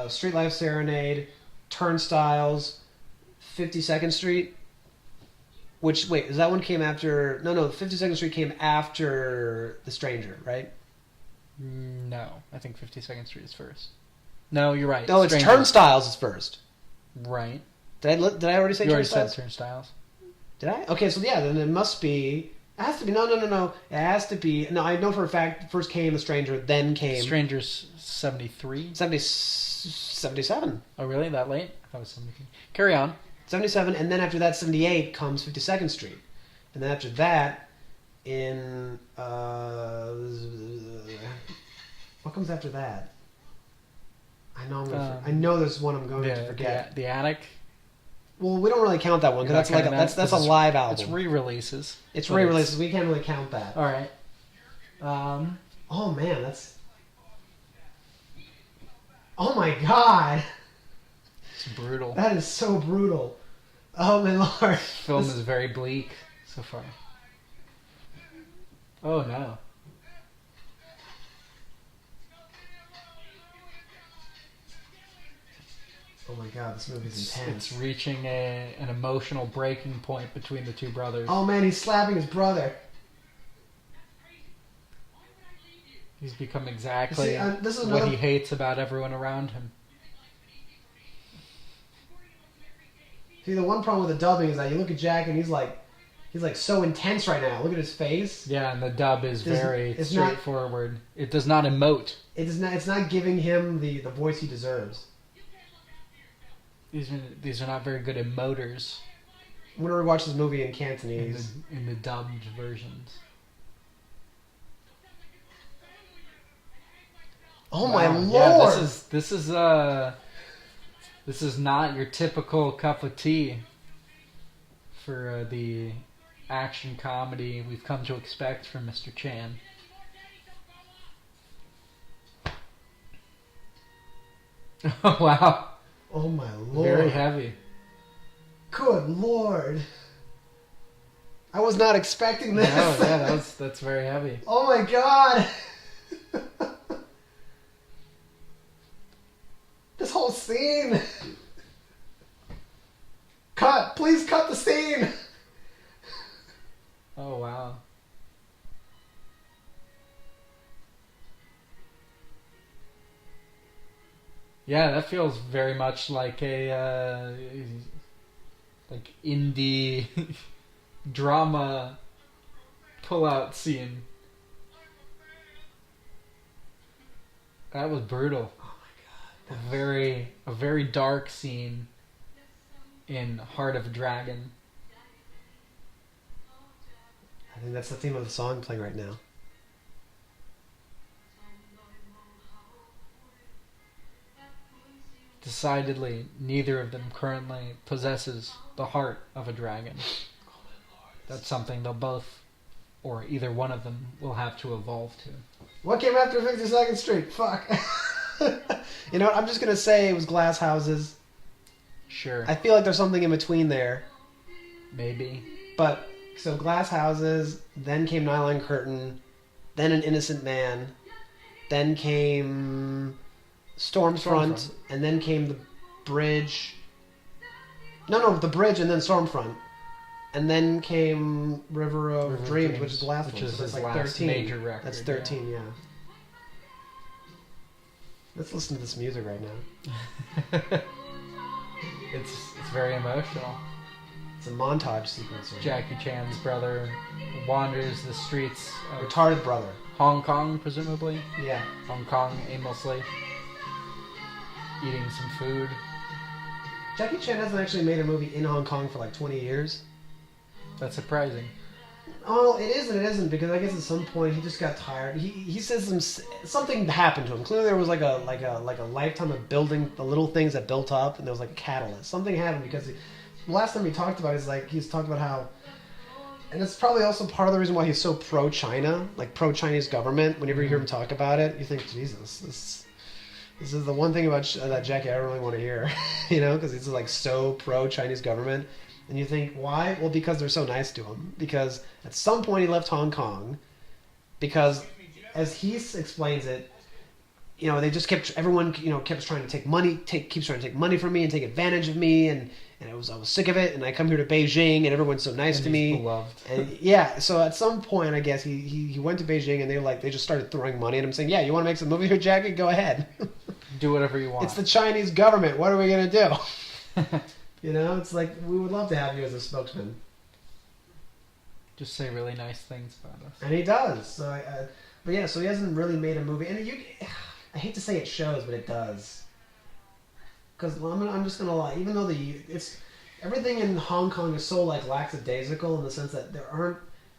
Street Life Serenade, Turnstiles, 52nd Street. Which, wait, is that one came after... No, 52nd Street came after The Stranger, right? No, I think 52nd Street is first. No, you're right. No, it's Turnstiles is first. Right. Did I already say Turnstiles? You already said Turnstiles. Did I? Okay, so yeah, then it must be... It has to be... No. It has to be... No, I know for a fact first came The Stranger, then came... Stranger's 73? 77. Oh, really? That late? I thought it was 73. Carry on. 77, and then after that, 78 comes 52nd Street. And then after that, in... what comes after that? I know there's one I'm going to forget. The Attic? Well, we don't really count that one, because that's a live album. It's re-releases. It's re-releases. We can't really count that. All right. Oh, man, that's... Oh, my God! It's brutal. That is so brutal. Oh, my Lord. Film is very bleak so far. Oh, no. Oh my God, this movie's intense. It's reaching an emotional breaking point between the two brothers. Oh man, he's slapping his brother. He's become exactly what he hates about everyone around him. See, the one problem with the dubbing is that you look at Jack and he's like so intense right now. Look at his face. Yeah, and the dub is very straightforward. It does not emote. It's not giving him the voice he deserves. These are not very good emoters. I'm gonna rewatch this movie in Cantonese. In the dubbed versions. Oh my Lord! Yeah, this is not your typical cup of tea for the action comedy we've come to expect from Mr. Chan. Oh wow! Oh my Lord! Very heavy. Good Lord! I was not expecting this. No, yeah, that's very heavy. Oh my God! This whole scene. Cut! Please cut the scene. Oh wow. Yeah, that feels very much like a like indie drama pull-out scene. That was brutal. Oh my God. A very dark scene in Heart of a Dragon. I think that's the theme of the song playing right now. Decidedly, neither of them currently possesses the heart of a dragon. That's something they'll both, or either one of them, will have to evolve to. What came after 52nd Street? Fuck. You know what? I'm just going to say it was Glass Houses. Sure. I feel like there's something in between there. Maybe. But so Glass Houses, then came Nylon Curtain, then An Innocent Man, then came Stormfront, and then came The Bridge. No, The Bridge and then Stormfront. And then came River of Dreams, which is the last one. Which is so that's his like last 13. major record. That's 13, yeah. Let's listen to this music right now. It's very emotional. It's a montage sequence. Right? Jackie Chan's brother wanders the streets of Retarded brother. Hong Kong, presumably. Yeah. Hong Kong, aimlessly eating some food. Jackie Chan hasn't actually made a movie in Hong Kong for like 20 years. That's surprising. Oh, it is and it isn't, because I guess at some point he just got tired. He says something happened to him. Clearly there was like a lifetime of building the little things that built up, and there was like a catalyst. Something happened because the last time he talked about it is like he's talked about how, and it's probably also part of the reason why he's so pro-China, like pro-Chinese government. Whenever you hear him talk about it, you think, Jesus, this is the one thing about that Jackie I don't really want to hear, you know, because he's like so pro-Chinese government. And you think, why? Well, because they're so nice to him. Because at some point he left Hong Kong. Because, as he explains it, you know, they just everyone, you know, keeps trying to take money from me and take advantage of me, and I was sick of it. And I come here to Beijing, and everyone's so nice to me. Beloved. And yeah, so at some point, I guess he went to Beijing, and they just started throwing money at him, saying, "Yeah, you want to make some movie here, Jackie? Go ahead. Do whatever you want. It's the Chinese government. What are we gonna do?" You know, it's like, we would love to have you as a spokesman. Just say really nice things about us. And he does. So, but yeah, so he hasn't really made a movie. And I hate to say it shows, but it does. Because I'm just gonna lie. Even though everything in Hong Kong is so like lackadaisical in the sense that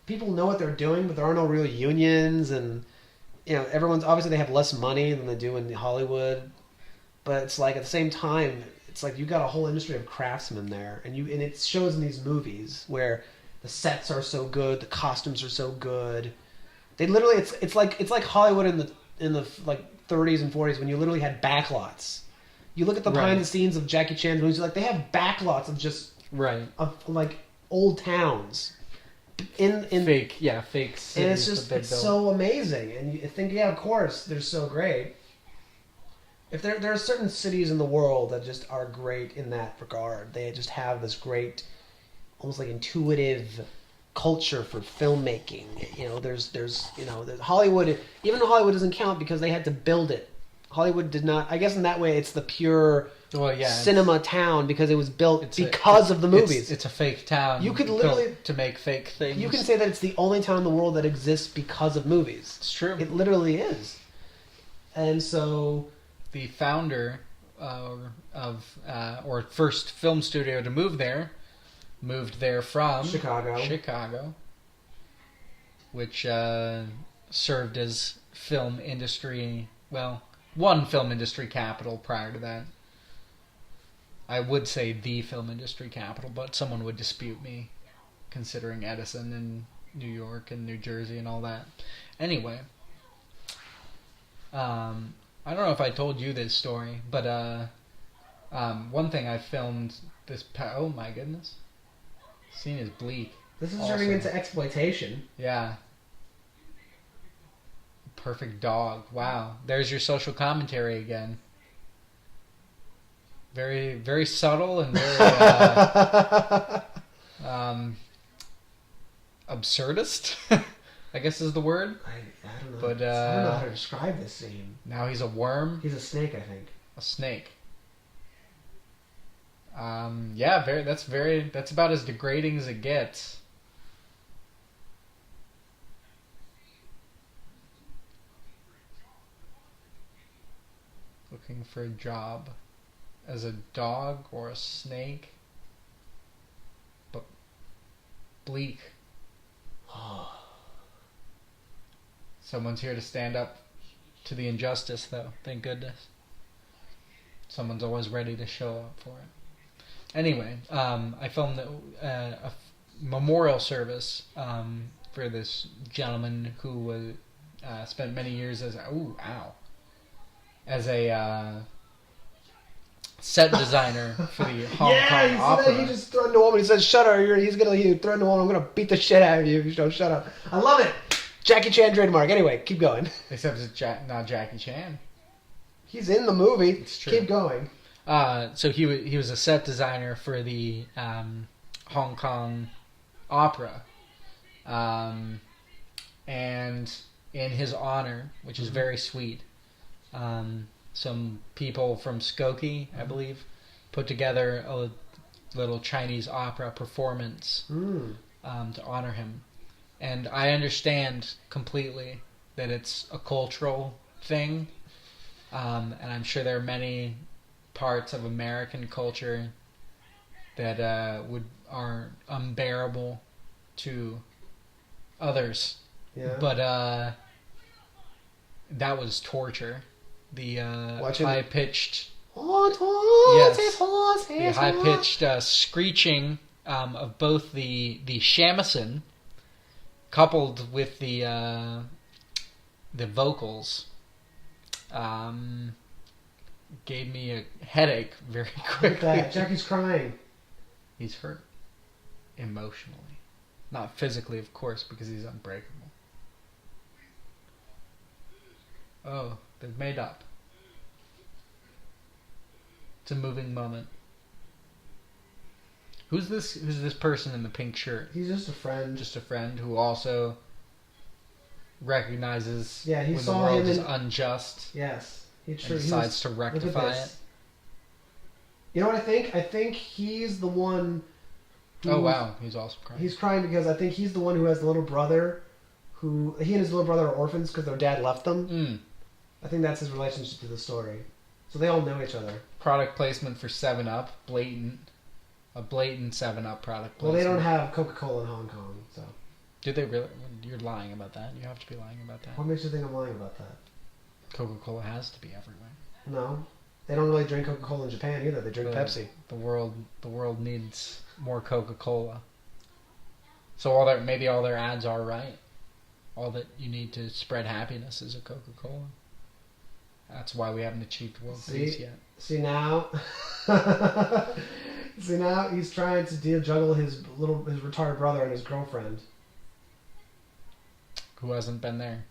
people know what they're doing, but there are no real unions, and you know, obviously they have less money than they do in Hollywood. But it's like at the same time, it's like you got a whole industry of craftsmen there, and it shows in these movies where the sets are so good, the costumes are so good. They literally, it's like Hollywood in the like 30s and 40s when you literally had backlots. You look at the behind the scenes of Jackie Chan's movies, like they have backlots of just of like old towns in fake cities, and it's just so amazing, and you think, yeah, of course they're so great. If there are certain cities in the world that just are great in that regard, they just have this great, almost like intuitive culture for filmmaking. You know, there's Hollywood. Even though Hollywood doesn't count because they had to build it. Hollywood did not. I guess in that way, it's the pure cinema town because it was built because of the movies. It's a fake town. You could literally to make fake things. You can say that it's the only town in the world that exists because of movies. It's true. It literally is, and so. The founder or first film studio to moved there from Chicago, which served as film industry, one film industry capital prior to that. I would say the film industry capital, but someone would dispute me, considering Edison and New York and New Jersey and all that. Anyway, I don't know if I told you this story, but one thing I filmed oh my goodness, this scene is bleak. This is turning into exploitation. Yeah. Perfect dog. Wow. There's your social commentary again. Very, very subtle and very absurdist, I guess is the word. I don't know. But I don't know how to describe this scene. Now he's a worm. He's a snake, I think. A snake. Yeah, that's about as degrading as it gets. Looking for a job as a dog or a snake. But bleak. Someone's here to stand up to the injustice, though. Thank goodness. Someone's always ready to show up for it. Anyway, I filmed a memorial service for this gentleman who was spent many years as a set designer for the Hong Yeah, Kong he said opera. that he just threatened a woman. He said, "Shut her! He's gonna threaten a woman. I'm gonna beat the shit out of you if you don't shut up." I love it. Jackie Chan trademark. Anyway, keep going. Except it's not Jackie Chan. He's in the movie. It's true. Keep going. So he was a set designer for the Hong Kong opera, and in his honor, which is very sweet, some people from Skokie, I believe, put together a little Chinese opera performance to honor him. And I understand completely that it's a cultural thing, and I'm sure there are many parts of American culture that are unbearable to others. Yeah. But that was torture. The high-pitched, the high-pitched screeching of both the shamisen, coupled with the vocals, gave me a headache very quickly. Look at that. Jackie's crying. He's hurt emotionally, not physically, of course, because he's unbreakable. Oh, they've made up. It's a moving moment. Who's this person in the pink shirt? He's just a friend. Just a friend who also recognizes he when the saw world him is in... unjust. Yes. And decides to rectify it. You know what I think? I think he's the one who... Oh, wow. He's also crying. He's crying because I think he's the one who has the little brother who... He and his little brother are orphans because their dad left them. I think that's his relationship to the story. So they all know each other. Product placement for 7-Up. A blatant 7-Up product placement. Well, they don't have Coca-Cola in Hong Kong, so... Did they really? You're lying about that. You have to be lying about that. What makes you think I'm lying about that? Coca-Cola has to be everywhere. No. They don't really drink Coca-Cola in Japan either. They drink Pepsi. The world needs more Coca-Cola. So maybe all their ads are right. All that you need to spread happiness is a Coca-Cola. That's why we haven't achieved world peace yet. See now, he's trying to juggle his retired brother and his girlfriend. Who hasn't been there?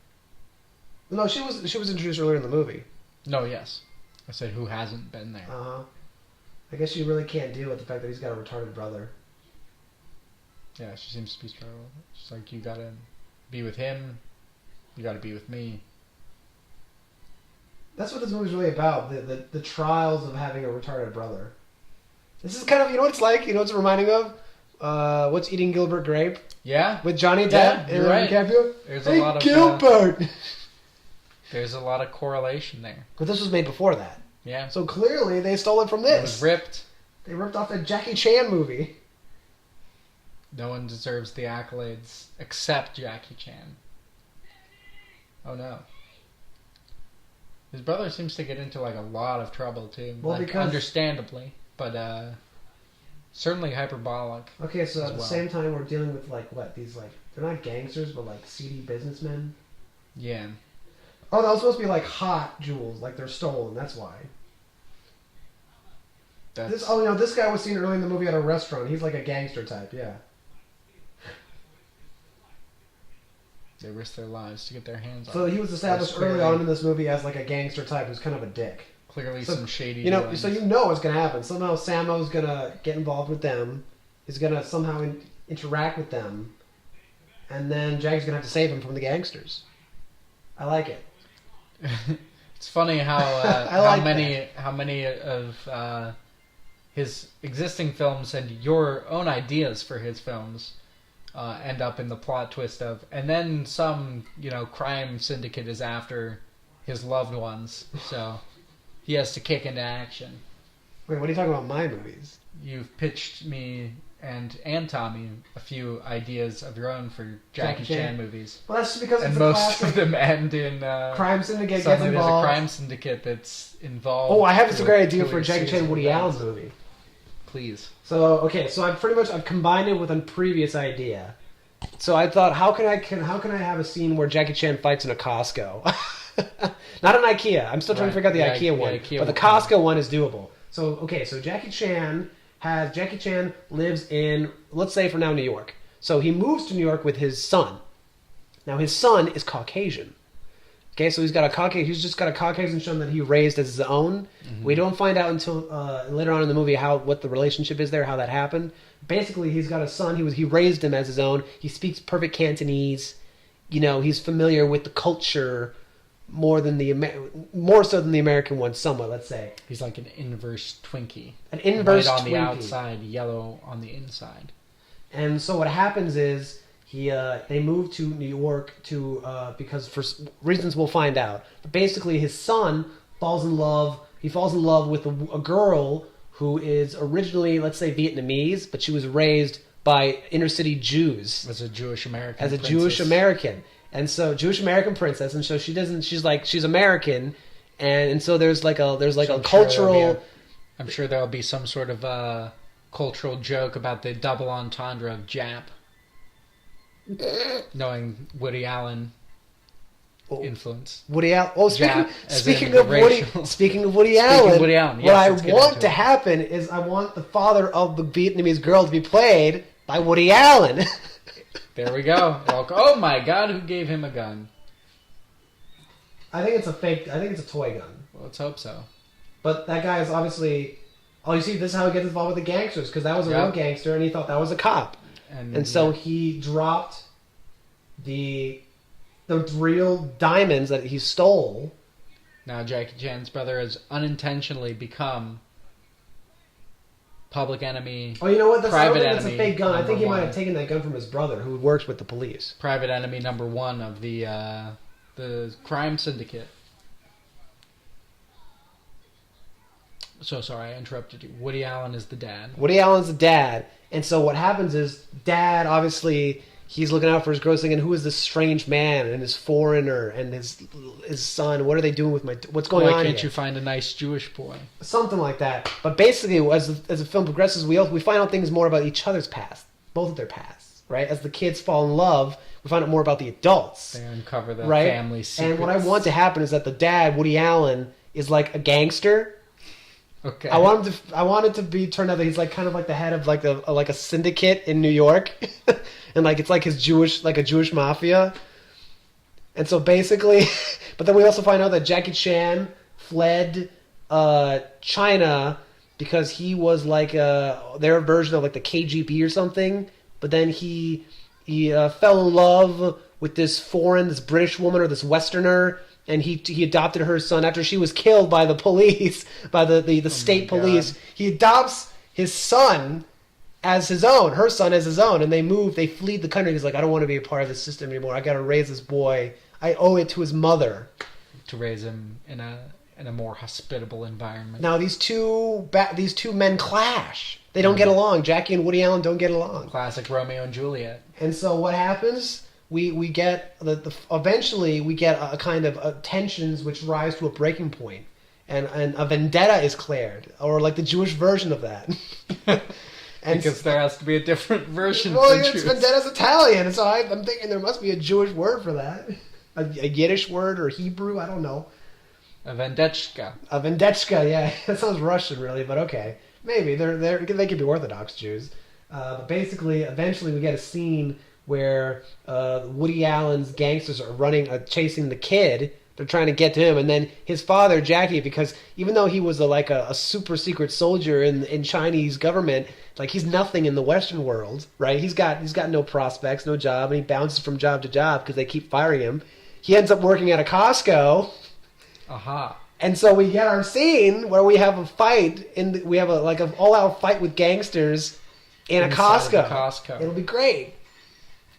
No, she was introduced earlier in the movie. No, yes. I said who hasn't been there. I guess she really can't deal with the fact that he's got a retarded brother. Yeah, she seems to be struggling. She's like, you gotta be with him. You gotta be with me. That's what this movie's really about. The trials of having a retarded brother. This is kind of, you know what it's like? You know what it's reminding of? What's Eating Gilbert Grape? Yeah. With Johnny Depp? Yeah, you're right. There's a lot of... Gilbert! There's a lot of correlation there. But this was made before that. Yeah. So clearly they stole it from this. It was ripped. They ripped off a Jackie Chan movie. No one deserves the accolades except Jackie Chan. Oh no. His brother seems to get into like a lot of trouble too. Well, because... understandably, but certainly hyperbolic. Okay, so at the same time we're dealing with these they're not gangsters but like seedy businessmen. Yeah. Oh, that was supposed to be like hot jewels, like they're stolen. That's why. This guy was seen early in the movie at a restaurant. He's like a gangster type, yeah. They risk their lives to get their hands on. So he was established early on in this movie as like a gangster type who's kind of a dick. Clearly, some shady. So you know what's gonna happen. Somehow Sammo's gonna get involved with them. He's gonna somehow interact with them, and then Jack's gonna have to save him from the gangsters. I like it. It's funny how how many of his existing films and your own ideas for his films end up in the plot twist of, and then some crime syndicate is after his loved ones, so he has to kick into action. Wait, what are you talking about? My movies? You've pitched me and Tommy a few ideas of your own for Jackie Chan movies. Well, that's because and it's most classic of them end in crime syndicate gets involved. There's a crime syndicate that's involved. Oh, I have this great idea for a Jackie Chan Woody Allen movie. Please. So I've combined it with a previous idea. So I thought, how can I have a scene where Jackie Chan fights in a Costco? Not an IKEA. I'm still trying to figure out the IKEA one, but the Costco one is doable. So Jackie Chan lives in, let's say for now, New York. So he moves to New York with his son. Now his son is Caucasian. Okay, so he's just got a Caucasian son that he raised as his own. Mm-hmm. We don't find out until later on in the movie what the relationship is there, how that happened. Basically, he's got a son. He raised him as his own. He speaks perfect Cantonese. He's familiar with the culture more so than the American one, somewhat. Let's say he's like an inverse Twinkie. An inverse White on Twinkie. The outside, yellow on the inside. And so what happens is they move to New York because for reasons we'll find out. But basically, his son falls in love. He falls in love with a girl who is originally, let's say, Vietnamese, but she was raised by inner city Jews as a Jewish American. As a Jewish American, and so Jewish American princess, and so she doesn't. She's American, and so there's like a cultural. I'm sure there'll be some sort of cultural joke about the double entendre of Jap. Knowing Woody Allen influence. Woody Allen. Oh, speaking of Woody Woody Allen, yes, what I want to happen is I want the father of the Vietnamese girl to be played by Woody Allen. There we go. Oh my God, who gave him a gun? I think it's a fake. I think it's a toy gun. Well, let's hope so. But that guy is obviously. Oh, you see, this is how he gets involved with the gangsters, because that was a real gangster, and he thought that was a cop. And so he dropped the real diamonds that he stole. Now Jackie Chan's brother has unintentionally become public enemy. Oh, you know what? That's a fake gun. I think he might have taken that gun from his brother, who works with the police. Private enemy number one of the crime syndicate. So sorry, I interrupted you. Woody Allen is the dad. Woody Allen's the dad. And so what happens is, Dad, obviously, he's looking out for his girls, thinking, who is this strange man and this foreigner and his son? What are they doing with what's going on here? Why can't you find a nice Jewish boy? Something like that. But basically, as the film progresses, we find out things more about each other's past, both of their pasts, right? As the kids fall in love, we find out more about the adults. They uncover the family secrets. And what I want to happen is that the dad, Woody Allen, is like a gangster. Okay. I want it to be turned out that he's like kind of like the head of like a syndicate in New York, and like it's like a Jewish mafia. And so basically, but then we also find out that Jackie Chan fled China because he was like their version of like the KGB or something. But then he fell in love with this British woman or this Westerner. And he adopted her son after she was killed by the police, by the state police. God. He adopts his son as his own, her son as his own, and they flee the country. He's like, I don't want to be a part of this system anymore. I got to raise this boy. I owe it to his mother to raise him in a more hospitable environment. Now these two men clash. They don't get along. Jackie and Woody Allen don't get along. Classic Romeo and Juliet. And so what happens? We get eventually we get a kind of tensions which rise to a breaking point, and a vendetta is declared, or like the Jewish version of that. And because there has to be a different version. Well, vendetta's Italian, so I'm thinking there must be a Jewish word for that, a Yiddish word or Hebrew. I don't know. A vendetchka. A vendetchka, yeah, that sounds Russian, really, but okay, maybe they could be Orthodox Jews. But basically, eventually, we get a scene where Woody Allen's gangsters are chasing the kid. They're trying to get to him, and then his father, Jackie, because even though he was a super secret soldier in Chinese government, like he's nothing in the Western world, right? He's got no prospects, no job, and he bounces from job to job because they keep firing him. He ends up working at a Costco. Aha. And so we get our scene where we have a fight, we have an all-out fight with gangsters in a Costco. It'll be great.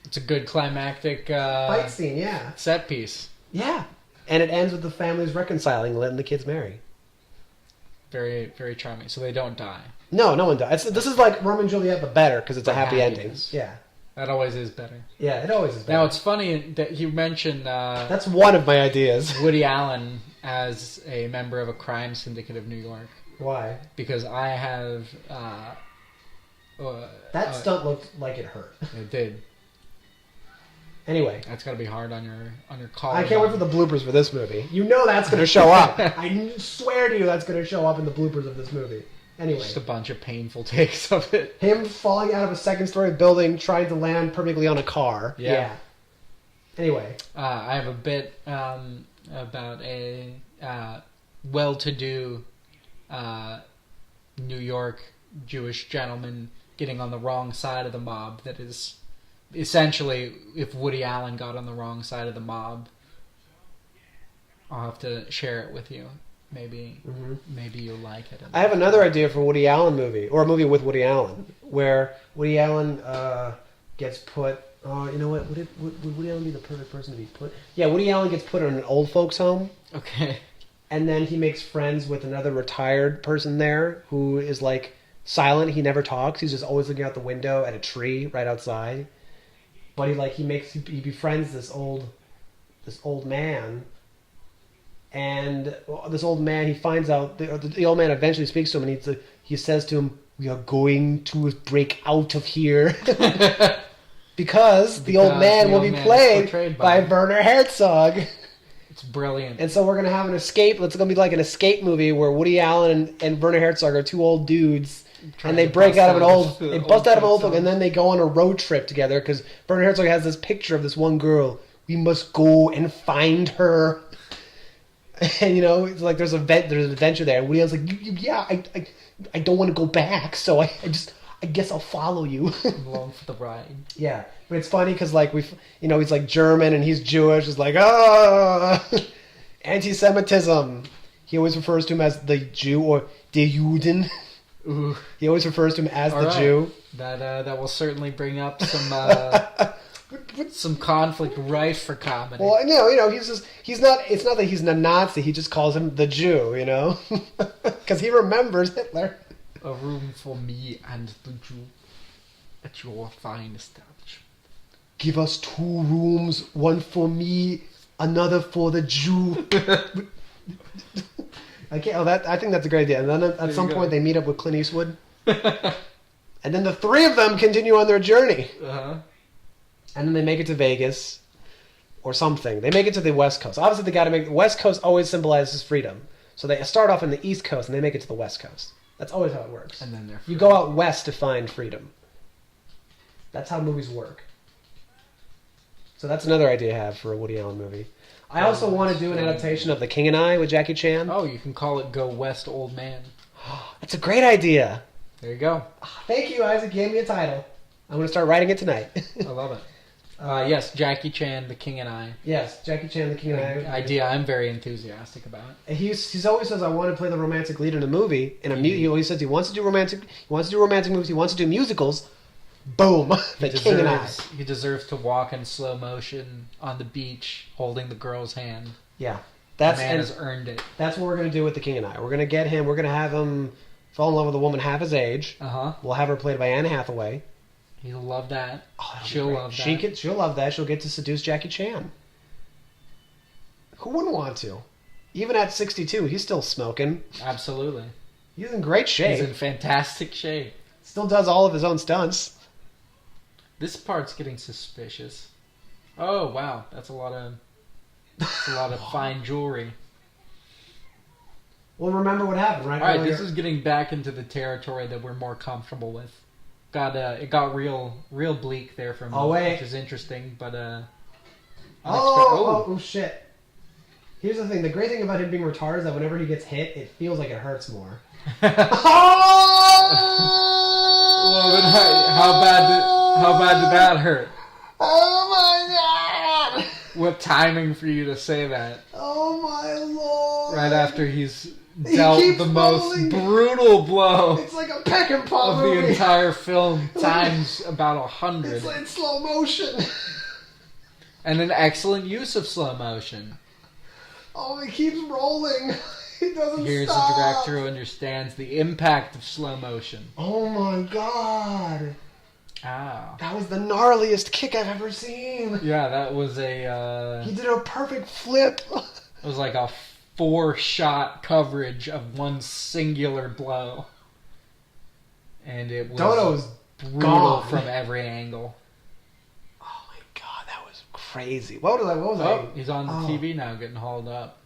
It's a good climactic fight scene, yeah. Set piece. Yeah. And it ends with the families reconciling, letting the kids marry. Very, very charming. So they don't die. No one dies. This is like Romeo and Juliet, but better, because it's a happy ending. Yeah. That always is better. Yeah, it always is better. Now, it's funny that you mentioned... that's one of my ideas. Woody Allen as a member of a crime syndicate of New York. Why? Because I have... that stunt looked like it hurt. It did. Anyway. That's got to be hard on your collar. I can't wait for the bloopers for this movie. You know that's going to show up. I swear to you that's going to show up in the bloopers of this movie. Anyway. Just a bunch of painful takes of it. Him falling out of a second-story building trying to land perfectly on a car. Yeah. Anyway. I have a bit about a well-to-do New York Jewish gentleman getting on the wrong side of the mob. That is essentially if Woody Allen got on the wrong side of the mob. I'll have to share it with you. Maybe you'll like it. I have another idea for a Woody Allen movie, or a movie with Woody Allen, where Woody Allen gets put. You know what? Would Woody Allen be the perfect person to be put? Yeah, Woody Allen gets put in an old folks' home. Okay. And then he makes friends with another retired person there who is like silent. He never talks. He's just always looking out the window at a tree right outside. But he befriends this old man. And this old man, he finds out the old man eventually speaks to him, and he says to him, "We are going to break out of here." Because the old man will be played by Werner Herzog. It's brilliant. And so we're going to have an escape. It's going to be like an escape movie where Woody Allen and Werner Herzog are two old dudes. And they break out of an old... They bust out of an old book, and then they go on a road trip together because Werner Herzog has this picture of this one girl. We must go and find her. And, you know, it's like there's an adventure there. And Woody Allen's like, I don't want to go back, so I guess I'll follow you. I'm along for the ride. Yeah, but it's funny because like he's like German and he's Jewish. It's like anti-Semitism. He always refers to him as the Jew or der Juden. Ooh. He always refers to him as the Jew. That will certainly bring up some conflict rife for comedy. Well, he's not. It's not that he's a Nazi. He just calls him the Jew. You know, because he remembers Hitler. A room for me and the Jew at your fine establishment. Give us 2 rooms, one for me, another for the Jew. I think that's a great idea. And then at some point they meet up with Clint Eastwood. And then the 3 of them continue on their journey. Uh-huh. And then they make it to Vegas or something. They make it to the West Coast. Obviously they got to make the West Coast always symbolizes freedom. So they start off in the East Coast and they make it to the West Coast. That's always how it works. And then you go out west to find freedom. That's how movies work. So that's another idea I have for a Woody Allen movie. I also want to do an adaptation of The King and I with Jackie Chan. Oh, you can call it Go West, Old Man. That's a great idea. There you go. Thank you, Isaac. Gave me a title. I'm going to start writing it tonight. I love it. Yes, Jackie Chan, The King and I. Yes, Jackie Chan, The King and I. Idea I'm very enthusiastic about. He's always says I want to play the romantic lead in a movie. He always says he wants to do romantic movies. He wants to do musicals. Boom, King and I. He deserves to walk in slow motion on the beach, holding the girl's hand. Yeah, the man has earned it. That's what we're gonna do with The King and I. We're gonna get him. We're gonna have him fall in love with a woman half his age. We'll have her played by Anne Hathaway. He'll love that. Oh, she'll love that. She'll love that. She'll get to seduce Jackie Chan. Who wouldn't want to? Even at 62, he's still smoking. Absolutely. He's in great shape. He's in fantastic shape. Still does all of his own stunts. This part's getting suspicious. Oh wow, that's a lot of fine jewelry. Well, remember what happened, right? All right, this is getting back into the territory that we're more comfortable with. It got real bleak there for a moment, which is interesting, but oh shit! Here's the thing: the great thing about him being retarded is that whenever he gets hit, it feels like it hurts more. Well, then how bad did that hurt? Oh my god! What timing for you to say that? Oh my lord! Right after he's dealt the most brutal blow. It's like a peck and paw of movie. The entire film times about 100. It's like slow motion. And an excellent use of slow motion. Oh, it keeps rolling. It doesn't Here's stop. a director who understands the impact of slow motion. Oh my god. Ah. That was the gnarliest kick I've ever seen. Yeah, that was a... He did a perfect flip. It was like a 4-shot coverage of one singular blow. And it was Dodo's brutal gone from every angle. Oh my god, that was crazy. What was I? He's on the TV now, getting hauled up.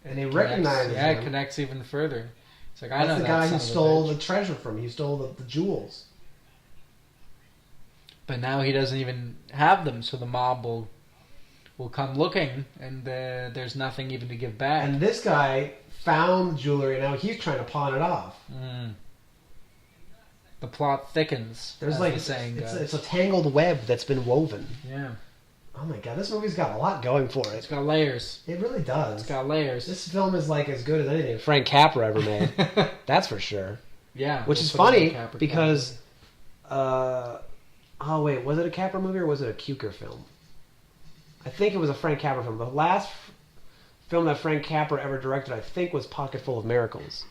And they recognize him. Yeah, it connects even further. It's like, I know That's the that guy son who of a stole bitch. the treasure from him. He stole the jewels. But now he doesn't even have them, so the mob will come looking, and there's nothing even to give back. And this guy found jewelry, and now he's trying to pawn it off. The plot thickens. There's as like the saying goes. it's a tangled web that's been woven. Yeah. Oh my god, this movie's got a lot going for It's it. got layers. It really does. It's got layers. This film is like as good as anything Frank Capra ever made. That's for sure. Yeah. Which is funny because, oh wait, was it a Capra movie or was it a Cuker film? I think it was a Frank Capra film. The last film that Frank Capra ever directed, I think, was Pocket Full of Miracles.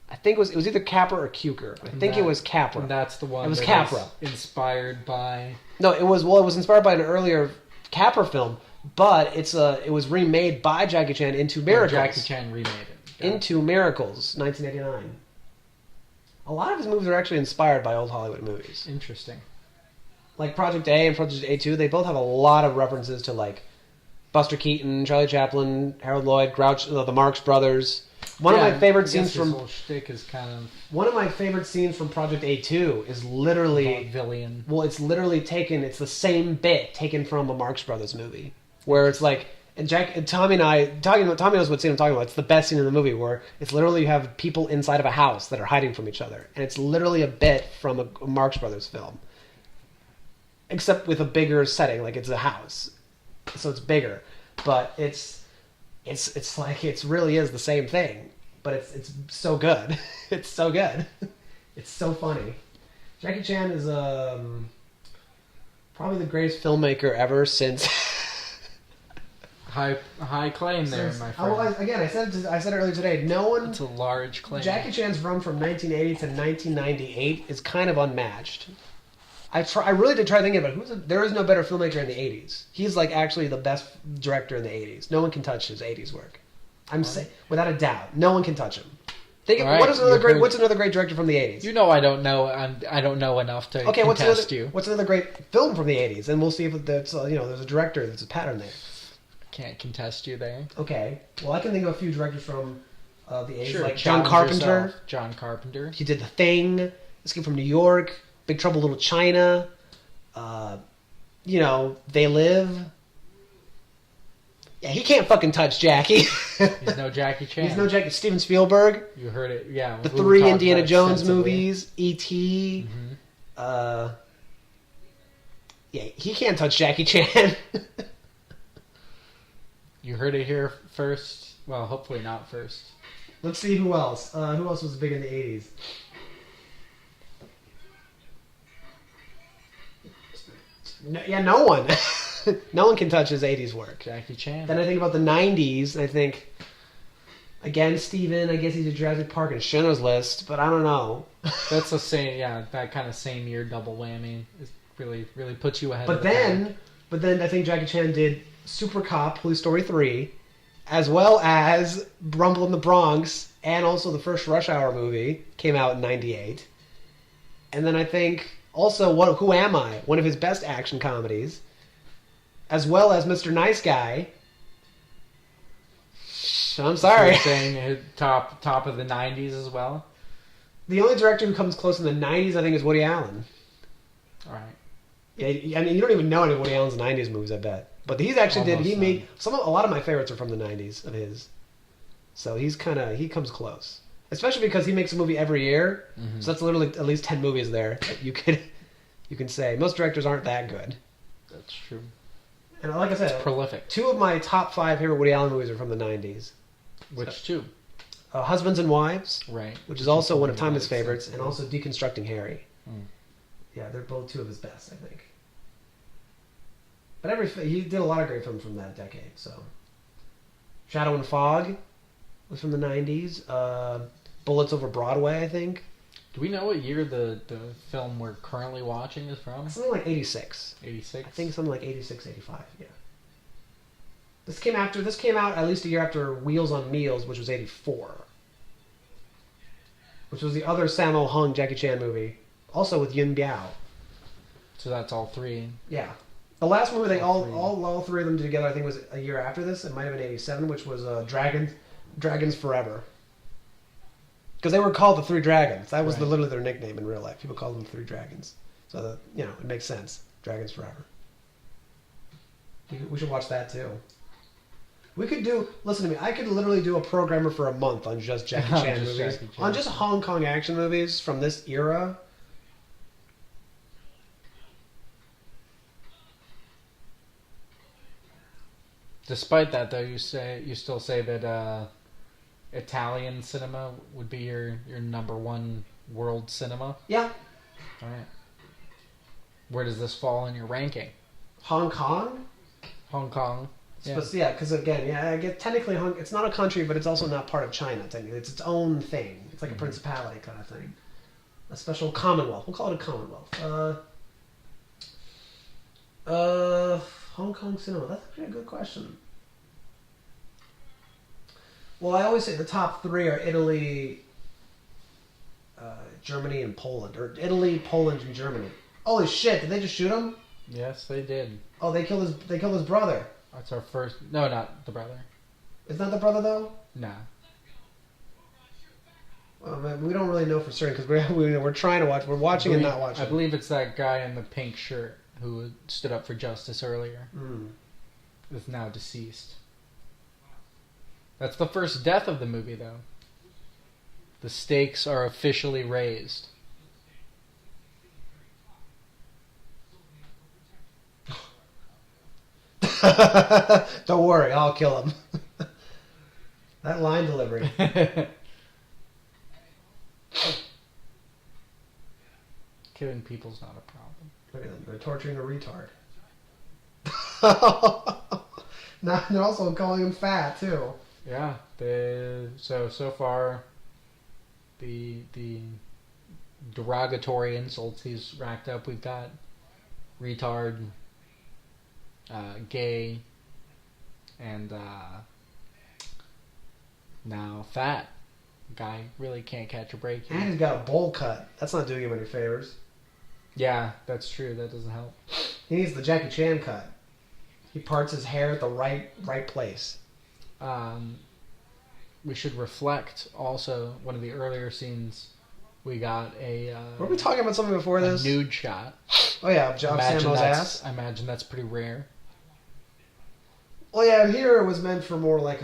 I think it was either Capra or Cuker. I think it was Capra. And that's the one. It was that Capra. is inspired by. No, it was inspired by an earlier Capra film, but it was remade by Jackie Chan into Miracles. Jackie Chan remade it. Into Miracles, 1989. A lot of his movies are actually inspired by old Hollywood movies. Interesting. Like Project A and Project A2, they both have a lot of references to like Buster Keaton, Charlie Chaplin, Harold Lloyd, Grouch, the Marx Brothers. One of my favorite scenes his whole shtick is kind of one of my favorite scenes from Project A2 is literally vaudevillian. Well, it's literally taken. It's the same bit taken from a Marx Brothers movie, where it's like, and Tommy knows what scene I'm talking about. It's the best scene in the movie, where it's literally you have people inside of a house that are hiding from each other, and it's literally a bit from a Marx Brothers film, except with a bigger setting. Like it's a house, so it's bigger, but it's like it really is the same thing, but it's so good. It's so good. It's so funny. Jackie Chan is probably the greatest filmmaker ever since. High claim there, my friend. I said it earlier today. No one. It's a large claim. Jackie Chan's run from 1980 to 1998 is kind of unmatched. I really did try thinking about it. There is no better filmmaker in the 80s. He's like actually the best director in the 80s. No one can touch his 80s work. I'm saying without a doubt, no one can touch him. What's another great director from the 80s? You know I don't know. I don't know enough to contest you. What's another great film from the 80s? And we'll see if that's there's a director, there's a pattern there. Can't contest you there. Okay. Well, I can think of a few directors from the 80s, sure, like John Carpenter. Yourself. John Carpenter. He did The Thing, Escape from New York, Big Trouble in Little China. They Live. Yeah, he can't fucking touch Jackie. He's no Jackie Chan. He's no Jackie. Steven Spielberg. You heard it, yeah. The 3 Indiana Jones movies, E.T. Mm-hmm. Yeah, he can't touch Jackie Chan. You heard it here first. Well, hopefully not first. Let's see who else. Who else was big in the 80s? No one. No one can touch his 80s work. Jackie Chan. Then I think about the 90s, and I think, again, Steven, I guess he's a Jurassic Park and Schindler's List, but I don't know. That's the same, that kind of same year double whammy. It really puts you ahead but of the then, But then I think Jackie Chan did Super Cop, Police Story 3, as well as Rumble in the Bronx, and also the first Rush Hour movie came out in 98. And then I think also Who Am I? One of his best action comedies, as well as Mr. Nice Guy. I'm sorry. You're saying top of the 90s as well? The only director who comes close in the 90s, I think, is Woody Allen. All right. Yeah, I mean, you don't even know any of Woody Allen's 90s movies, I bet. But he's actually made a lot of my favorites are from the 90s of his. So he comes close. Especially because he makes a movie every year. Mm-hmm. So that's literally at least 10 movies there that you can say. Most directors aren't that good. That's true. And like I said, it's prolific. 2 of my top 5 favorite Woody Allen movies are from the 90s. Which 2? Husbands and Wives. Right. Which is also one of Timeless favorites. And also Deconstructing Harry. Mm. Yeah, they're both 2 of his best, I think. But he did a lot of great films from that decade, so. Shadow and Fog was from the 90s. Bullets Over Broadway, I think. Do we know what year the film we're currently watching is from? Something like 86. 86? I think something like 86, 85, yeah. This came out at least a year after Wheels on Meals, which was 84. Which was the other Sammo Hung Jackie Chan movie. Also with Yun Biao. So that's all three. Yeah. The last movie All all three of them together, I think, was a year after this. It might have been 87, which was Dragons Forever. Because they were called the Three Dragons. That was Right. literally their nickname in real life. People called them Three Dragons. So, it makes sense. Dragons Forever. We should watch that, too. We could listen to me, I could literally do a programmer for a month on just Jackie Chan Just movies. Jackie Chan. On just Hong Kong action movies from this era. Despite that, though, you still say that Italian cinema would be your number one world cinema. Yeah. All right. Where does this fall in your ranking? Hong Kong? Hong Kong. Yeah, because again, I get technically it's not a country, but it's also not part of China. Technically, it's its own thing. It's like a principality kind of thing, a special commonwealth. We'll call it a commonwealth. Hong Kong cinema. That's actually a good question. Well, I always say the top three are Italy, Germany, and Poland, or Italy, Poland, and Germany. Holy shit! Did they just shoot him? Yes, they did. Oh, they killed his brother. That's our first. No, not the brother. It's not the brother though. No. Well, man, we don't really know for certain because we're trying to watch. We're watching and not watching. I believe it's that guy in the pink shirt who stood up for justice earlier. Is now deceased. That's the first death of the movie, though. The stakes are officially raised. Don't worry, I'll kill him. That line delivery. Killing people's not a problem. Look at them. They're torturing a retard. Now they're also calling him fat too. Yeah. So far, the derogatory insults he's racked up. We've got retard, gay, and now fat. Guy really can't catch a break here. And he's got a bowl cut. That's not doing him any favors. Yeah, that's true. That doesn't help. He needs the Jackie Chan cut. He parts his hair at the right place. We should reflect also one of the earlier scenes. We got a. Were we talking about something before this? Nude shot. Oh yeah, of Sammo's ass. I imagine that's pretty rare. Well, yeah, here it was meant for more like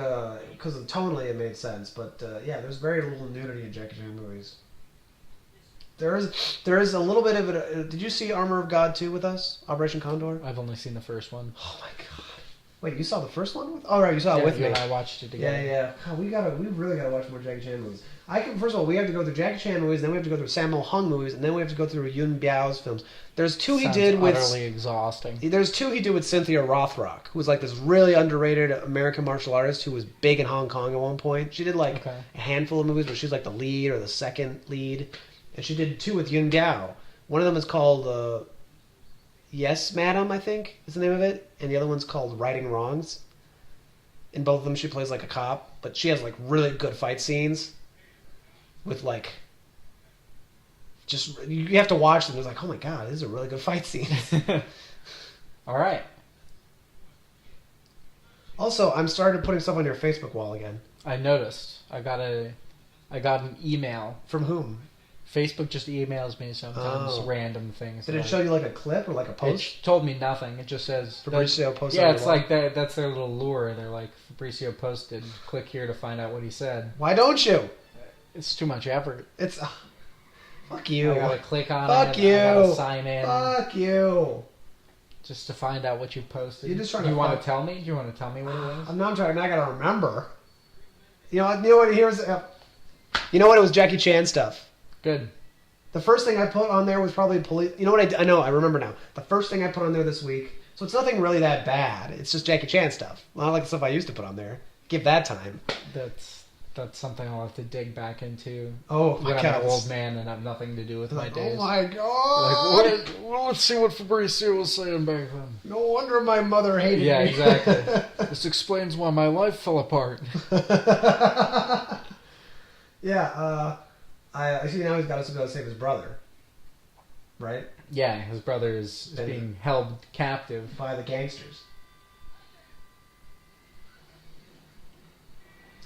because of tonally it made sense, but yeah, there's very little nudity in Jackie Chan movies. There is a little bit of it. Did you see Armor of God 2 with us? Operation Condor? I've only seen the first one. Oh my god. Wait, you saw the first one with? Oh right, you saw it with you me. and I watched it together. Yeah. God, we really gotta watch more Jackie Chan movies. First of all, we have to go through Jackie Chan movies, then we have to go through Sammo Hung movies, and then we have to go through Yun Biao's films. There's two he did with. Utterly exhausting. There's two he did with Cynthia Rothrock, who was like this really underrated American martial artist who was big in Hong Kong at one point. She did like a handful of movies where she's like the lead or the second lead, and she did two with Yun Biao. One of them is called Yes, Madam, I think is the name of it, and the other one's called Righting Wrongs. In both of them, she plays like a cop, but she has like really good fight scenes with like. Just you have to watch them. It's like, oh my god, this is a really good fight scene. All right. Also, I'm started putting stuff on your Facebook wall again. I noticed. I got an email. From whom? Facebook just emails me sometimes random things. Did it show you like a clip or like a post? It told me nothing. It just says Fabricio posted. Yeah, it's like that. That's their little lure. They're like, Fabricio posted. Click here to find out what he said. Why don't you? It's too much effort. It's fuck you. I gotta click on fuck it. You. I gotta sign in. Fuck you. Just to find out what you posted. You're just trying Do you to want to tell me? Do you want to tell me what it was? I'm not trying. I gotta remember. You know what? You know what? It was Jackie Chan stuff. Good. The first thing I put on there was probably police. You know what I know. I remember now. The first thing I put on there this week. So it's nothing really that bad. It's just Jackie Chan stuff. Not like the stuff I used to put on there. Give that time. That's something I'll have to dig back into. Oh my god! I'm an old man and have nothing to do with my days. Oh my god! Well, let's see what Fabricio was saying back then. No wonder my mother hated me. Yeah, exactly. This explains why my life fell apart. Yeah. I see now he's got to save his brother. Right? Yeah, his brother is being held captive by the gangsters.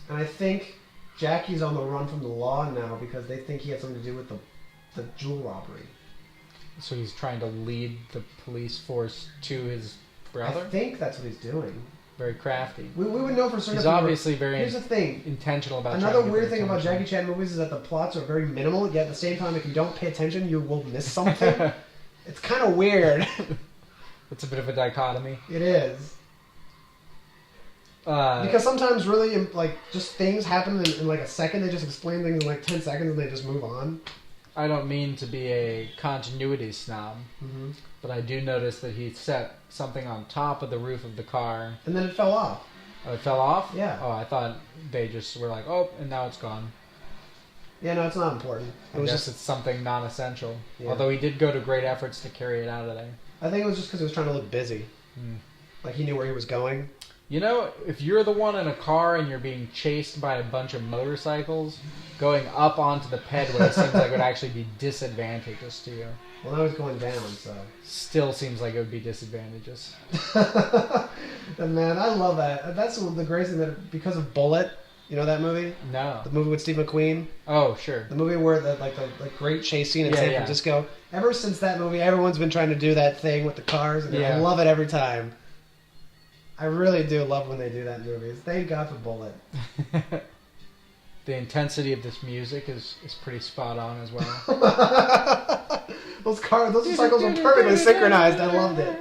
And I think Jackie's on the run from the law now because they think he had something to do with the jewel robbery. So he's trying to lead the police force to his brother? I think that's what he's doing. Very crafty. We would know for certain. He's obviously very Here's the thing. intentional about Another weird thing about Jackie Chan movies is that the plots are very minimal, yet at the same time, if you don't pay attention, you will miss something. It's kind of weird. It's a bit of a dichotomy. It is. Because sometimes really, like, just things happen in like a second. They just explain things in like 10 seconds and they just move on. I don't mean to be a continuity snob, but I do notice that he set something on top of the roof of the car. And then it fell off. Oh, it fell off? Yeah. Oh, I thought they just were like, oh, and now it's gone. Yeah, no, it's not important. I guess it's something non-essential. Yeah. Although he did go to great efforts to carry it out of there. I think it was just because he was trying to look busy. Like he knew where he was going. You know, if you're the one in a car and you're being chased by a bunch of motorcycles, going up onto the pedway seems like it would actually be disadvantageous to you. Well, now he's going down, so. Still seems like it would be disadvantageous. And man, I love that. That's the great thing that because of Bullet, you know that movie? No. The movie with Steve McQueen? Oh, sure. The movie where the great chase scene in San Francisco. Ever since that movie, everyone's been trying to do that thing with the cars, and I love it every time. I really do love when they do that in movies. Thank God for Bullet. The intensity of this music is pretty spot on as well. Those cycles were perfectly synchronized. I loved it.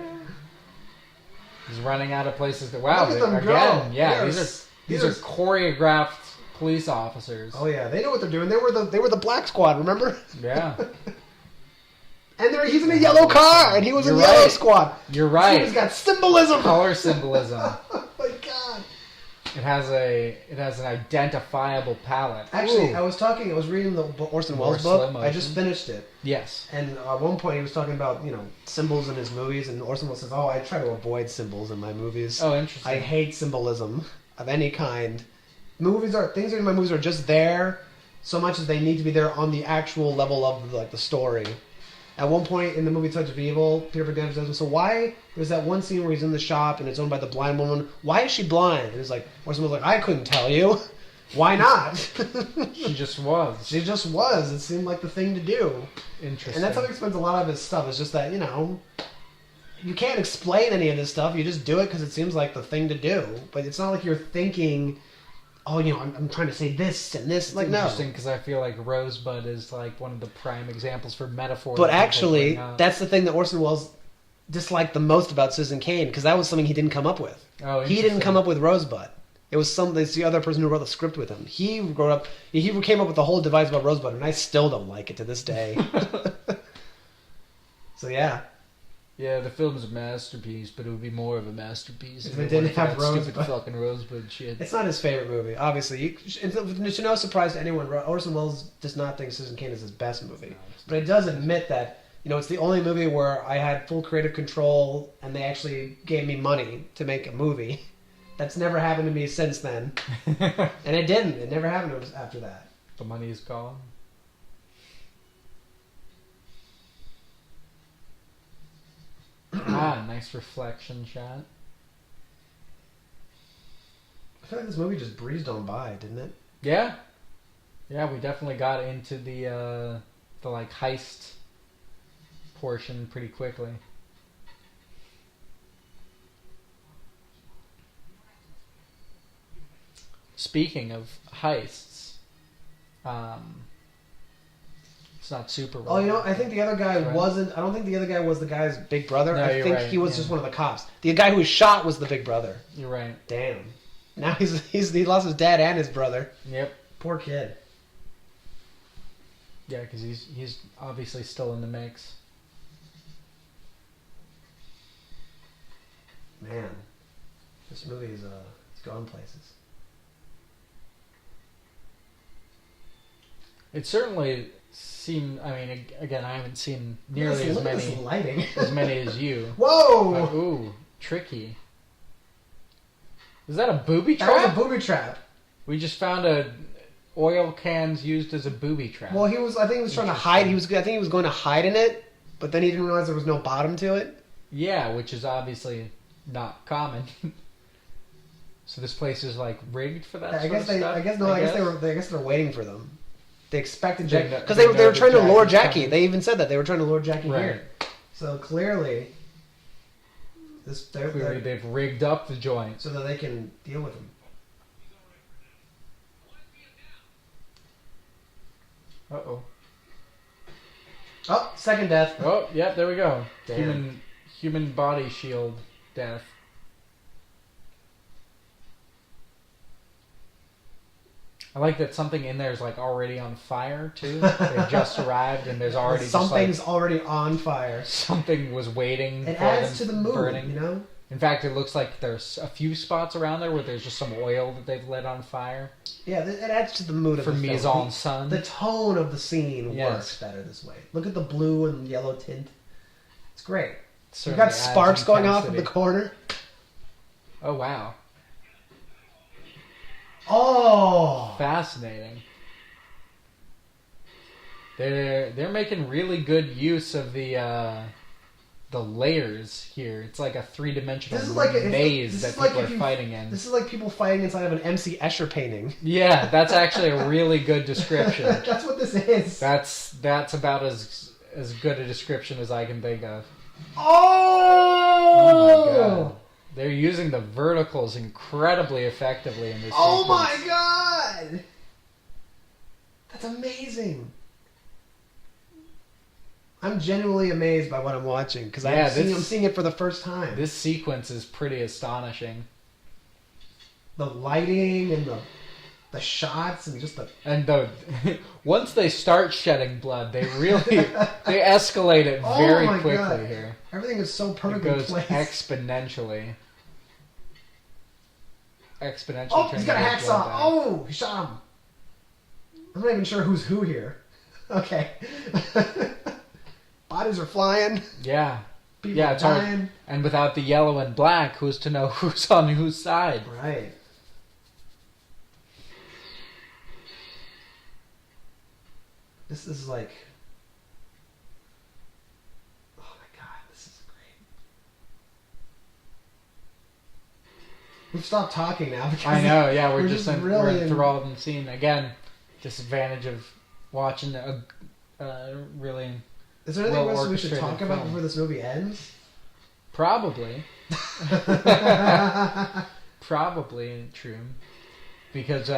He's running out of places to... Wow, Look at them again, go. yeah, these are choreographed police officers. Oh yeah, they know what they're doing. They were the Black Squad, remember? Yeah. And he's in a yellow car, and he was in the Yellow Squad. You're right. He's got symbolism. Color symbolism. Oh my God. It has an identifiable palette. Actually, I was reading the Orson Welles book. I just finished it. Yes. And at one point he was talking about, symbols in his movies, and Orson Welles says, I try to avoid symbols in my movies. Oh, interesting. I hate symbolism of any kind. Things in my movies are just there so much as they need to be there on the actual level of the story. At one point in the movie Touch of Evil, Peter Bogdanovich says, so why, there's that one scene where he's in the shop and it's owned by the blind woman. Why is she blind? And it's like, Orson was like, I couldn't tell you. Why not? She just was. She just was. It seemed like the thing to do. Interesting. And that's how he explains a lot of his stuff. It's just that, you can't explain any of this stuff. You just do it because it seems like the thing to do. But it's not like you're thinking... I'm trying to say this and this. It's interesting because I feel like Rosebud is like one of the prime examples for metaphor. But actually, that's the thing that Orson Welles disliked the most about Citizen Kane, because that was something he didn't come up with. Oh, he didn't come up with Rosebud. It was it's the other person who wrote the script with him. He came up with the whole device about Rosebud, and I still don't like it to this day. So yeah. Yeah, the film's a masterpiece, but it would be more of a masterpiece if it didn't have Rosebud. Stupid fucking Rosebud shit. It's not his favorite movie, obviously. It's no surprise to anyone. Orson Welles does not think Citizen Kane is his best movie, but he does admit that it's the only movie where I had full creative control, and they actually gave me money to make a movie. That's never happened to me since then, and it didn't. It never happened to us after that. The money is gone. Nice reflection shot. I feel like this movie just breezed on by, didn't it? Yeah. Yeah, we definitely got into the heist portion pretty quickly. Speaking of heists, it's not super well. Oh, I think the other guy wasn't... I don't think the other guy was the guy's big brother. No, I think he was just one of the cops. The guy who was shot was the big brother. You're right. Damn. Now he lost his dad and his brother. Yep. Poor kid. Yeah, because he's obviously still in the mix. Man, this movie is it's going places. It certainly seemed... I mean, again, I haven't seen nearly as many lighting. as many as you. Whoa! Ooh, tricky. Is that a booby trap? That was a booby trap. We just found oil cans used as a booby trap. Well, I think he was trying to hide. I think he was going to hide in it, but then he didn't realize there was no bottom to it. Yeah, which is obviously not common. So this place is like rigged for that. I guess they were waiting for them. They expected Jackie because they were trying to lure Jackie. Coming. They even said that they were trying to lure Jackie Right. here. So clearly, they've rigged up the joint so that they can deal with him. Uh-oh. Oh, second death. Oh, yeah, there we go. Damn. Human body shield death. I like that something in there is like already on fire too. They just arrived and there's already something's already on fire. Something was waiting. It for adds them to the mood, burning. you know. In fact, it looks like there's a few spots around there where there's just some oil that they've lit on fire. Yeah, it adds to the mood of for the mise film. en scène. The tone of the scene Yes. works better this way. Look at the blue and yellow tint. It's great. Certainly You've got adds sparks going off in intensity. the corner. Oh wow, Oh! fascinating. They're making really good use of the layers here. It's like a three-dimensional This is like maze that people are fighting in. This is like people fighting inside of an MC Escher painting. Yeah, that's actually a really good description. That's what this is. That's about as good a description as I can think of. Oh! Oh my god. They're using the verticals incredibly effectively in this Oh sequence. my god! That's amazing. I'm genuinely amazed by what I'm watching because Yeah, I'm seeing it for the first time. This sequence is pretty astonishing. The lighting and the shots and just the And once they start shedding blood, they escalate it very my quickly God. here. Everything is so It perfectly goes placed. exponentially. Oh, he's got a turning the blood hacksaw. down. Oh, he shot him. I'm not even sure who's who here. Okay. Bodies are flying. Yeah. People Yeah, are it's hard. dying. And without the yellow and black, who's to know who's on whose side? Right. This is like... Oh my god, this is great. We've stopped talking now because I know, yeah, we're just really we're enthralled in the scene. Again, disadvantage of watching a really... Is there anything else we should well-orchestrated talk about film. before this movie ends? Probably. Probably true. Because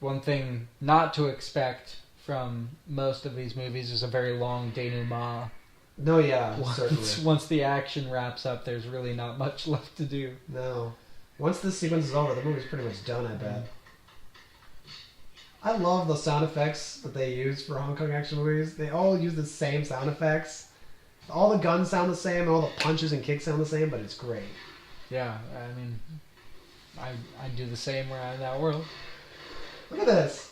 one thing not to expect from most of these movies is a very long denouement. No, yeah, certainly. Once the action wraps up, there's really not much left to do. No. Once this sequence is over, the movie's pretty much done, I bet. I love the sound effects that they use for Hong Kong action movies. They all use the same sound effects. All the guns sound the same, and all the punches and kicks sound the same, but it's great. Yeah, I mean, I do the same where I'm in that world. Look at this.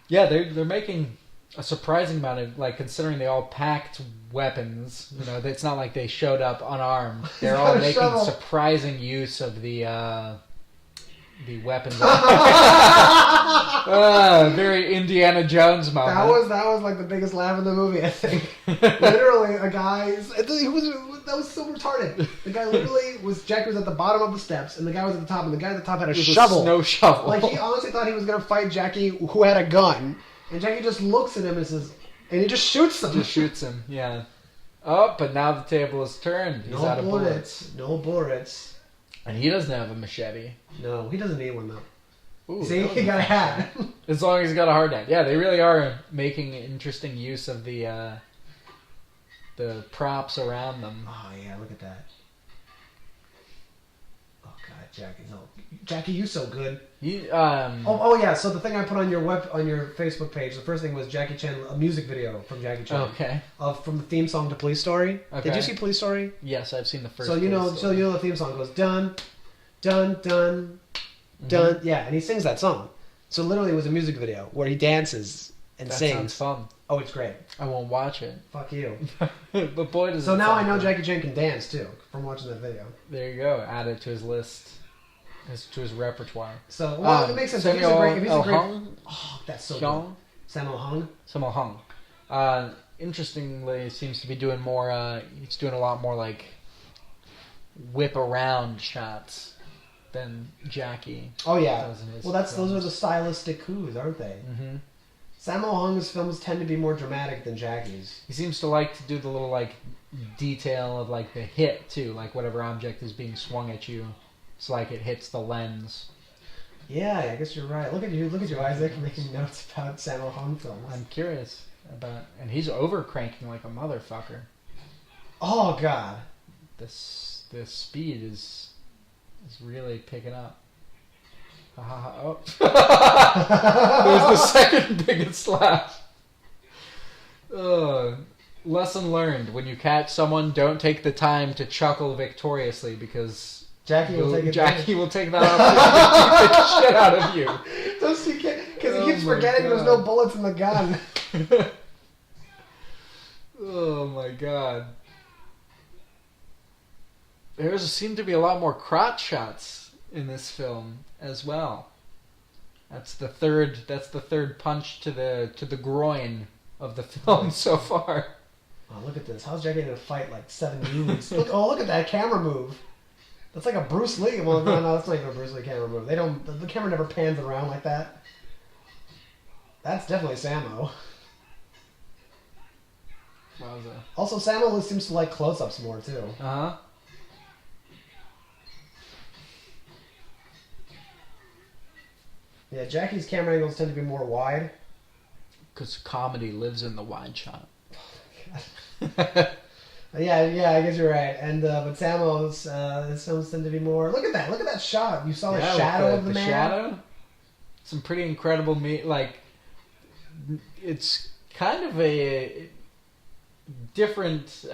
Yeah, they're making a surprising amount of, like, considering they all packed weapons. You know, it's not like they showed up unarmed. They're all got a making shovel. surprising use of the weapons. Very Indiana Jones moment. That was like the biggest laugh in the movie, I think. Literally, a guy... That was so retarded. The guy literally Jackie was at the bottom of the steps, and the guy was at the top, and the guy at the top had a With shovel. a snow shovel. Like, he honestly thought he was going to fight Jackie, who had a gun. And Jackie just looks at him and says... And he just shoots him. Just shoots him, yeah. Oh, but now the table is turned. He's out of bullets. No bullets. And he doesn't have a machete. No, he doesn't need one, though. Ooh, See, that was he got a hat. As long as he's got a hard hat. Yeah, they really are making interesting use of the props around them. Oh, yeah, look at that. Oh, God, Jackie, you so good. Oh, yeah, so the thing I put on your Facebook page, the first thing was Jackie Chan, a music video from Jackie Chan. Okay. From the theme song to Police Story. Okay. Did you see Police Story? Yes, I've seen the first. So you know the theme song goes dun, dun, dun, dun. Yeah, and he sings that song. So literally, it was a music video where he dances and That sings. sounds fun. Oh, it's great. I won't watch it. Fuck you. But boy, does So it now sound I know fun. Jackie Chan can dance too from watching that video. There you go. Add it to his list. To his repertoire. So well, it makes sense. Samuel If he's a great, Hung. oh, that's so Hung. good. Sammo Hung. Sammo Hung. Interestingly, seems to be doing more. He's doing a lot more like whip around shots than Jackie. Oh yeah. Does in his Well, those are films. the stylistic coups, aren't they? Mm-hmm. Sammo Hung's films tend to be more dramatic than Jackie's. He seems to like to do the little like detail of like the hit too, like whatever object is being swung at you, it's like it hits the lens. Yeah, I guess you're right. Look at you, Isaac, making notes about Sammo Hung films. I'm curious about, and he's over cranking like a motherfucker. Oh God. The speed is really picking up. Oh. There's the second biggest laugh. Lesson learned: when you catch someone, don't take the time to chuckle victoriously because Jackie will take that opportunity to beat the shit out of you. Because he keeps forgetting there's no bullets in the gun. Oh my god. There seem to be a lot more crotch shots in this film as well. That's the third punch to the groin of the film so far. Oh, look at this. How's Jackie gonna fight like 7 dudes? Look at that camera move. That's like a Bruce Lee. Well, no, that's not even a Bruce Lee camera move. The camera never pans around like that. That's definitely Sammo. Wowza. Also, Sammo seems to like close-ups more too. Uh-huh. Yeah, Jackie's camera angles tend to be more wide. Because comedy lives in the wide shot. Yeah, I guess you're right. And but Sammo's his films tend to be more. Look at that shot. You saw the shadow of the man. Shadow. Some pretty incredible it's kind of a different,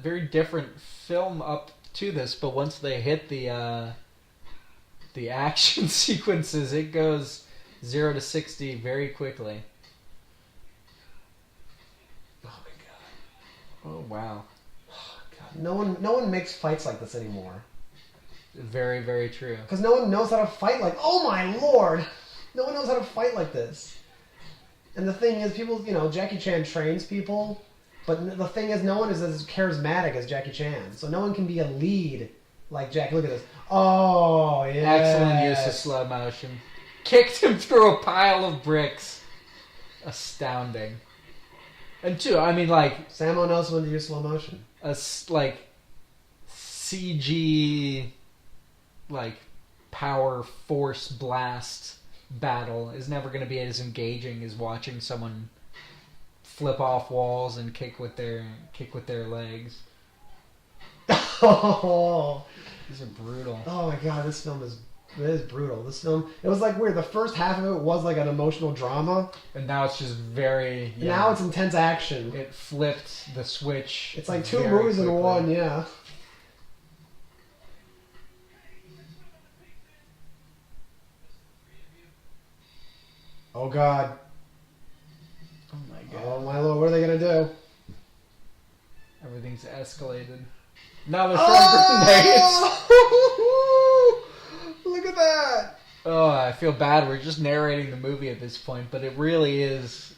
very different film up to this. But once they hit the action sequences, it goes 0 to 60 very quickly. Oh my god. Oh wow. God. No one makes fights like this anymore. Very, very true. Because no one knows how to fight like. Oh my lord! No one knows how to fight like this. And the thing is, people, Jackie Chan trains people, but the thing is, no one is as charismatic as Jackie Chan. So no one can be a lead like Jackie. Look at this. Oh yeah. Excellent use of slow motion. Kicked him through a pile of bricks. Astounding. And two, I mean, like Sammo knows when to use slow motion. CG, power force blast battle is never going to be as engaging as watching someone flip off walls and kick with their legs. Oh, these are brutal. Oh my god, this film is brutal. This film, it was like weird. The first half of it was like an emotional drama, and now it's just very. Yeah. Now it's intense action. It flipped the switch. It's like 2 movies in one. Yeah. Oh god. Oh my god. Oh my lord, what are they gonna do? Everything's escalated. Now they're throwing grenades! Look at that! Oh, I feel bad. We're just narrating the movie at this point, but it really is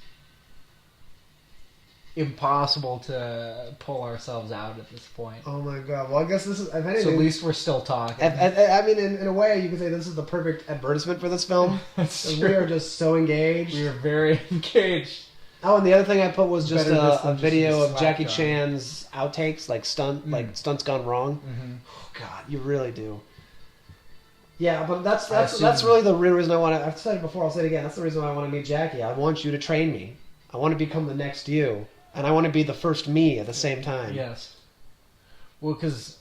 impossible to pull ourselves out at this point. Oh my god. Well, I guess this is... If anything, so at least we're still talking. I mean, in a way, you could say this is the perfect advertisement for this film. We are just so engaged. We are very engaged. Oh, and the other thing I put was just a video of Jackie Chan's outtakes, like stunts gone wrong. Mm-hmm. Oh god, you really do. Yeah, but that's really the real reason I want to... I've said it before, I'll say it again. That's the reason why I want to meet Jackie. I want you to train me. I want to become the next you. And I want to be the first me at the same time. Yes. Well, because...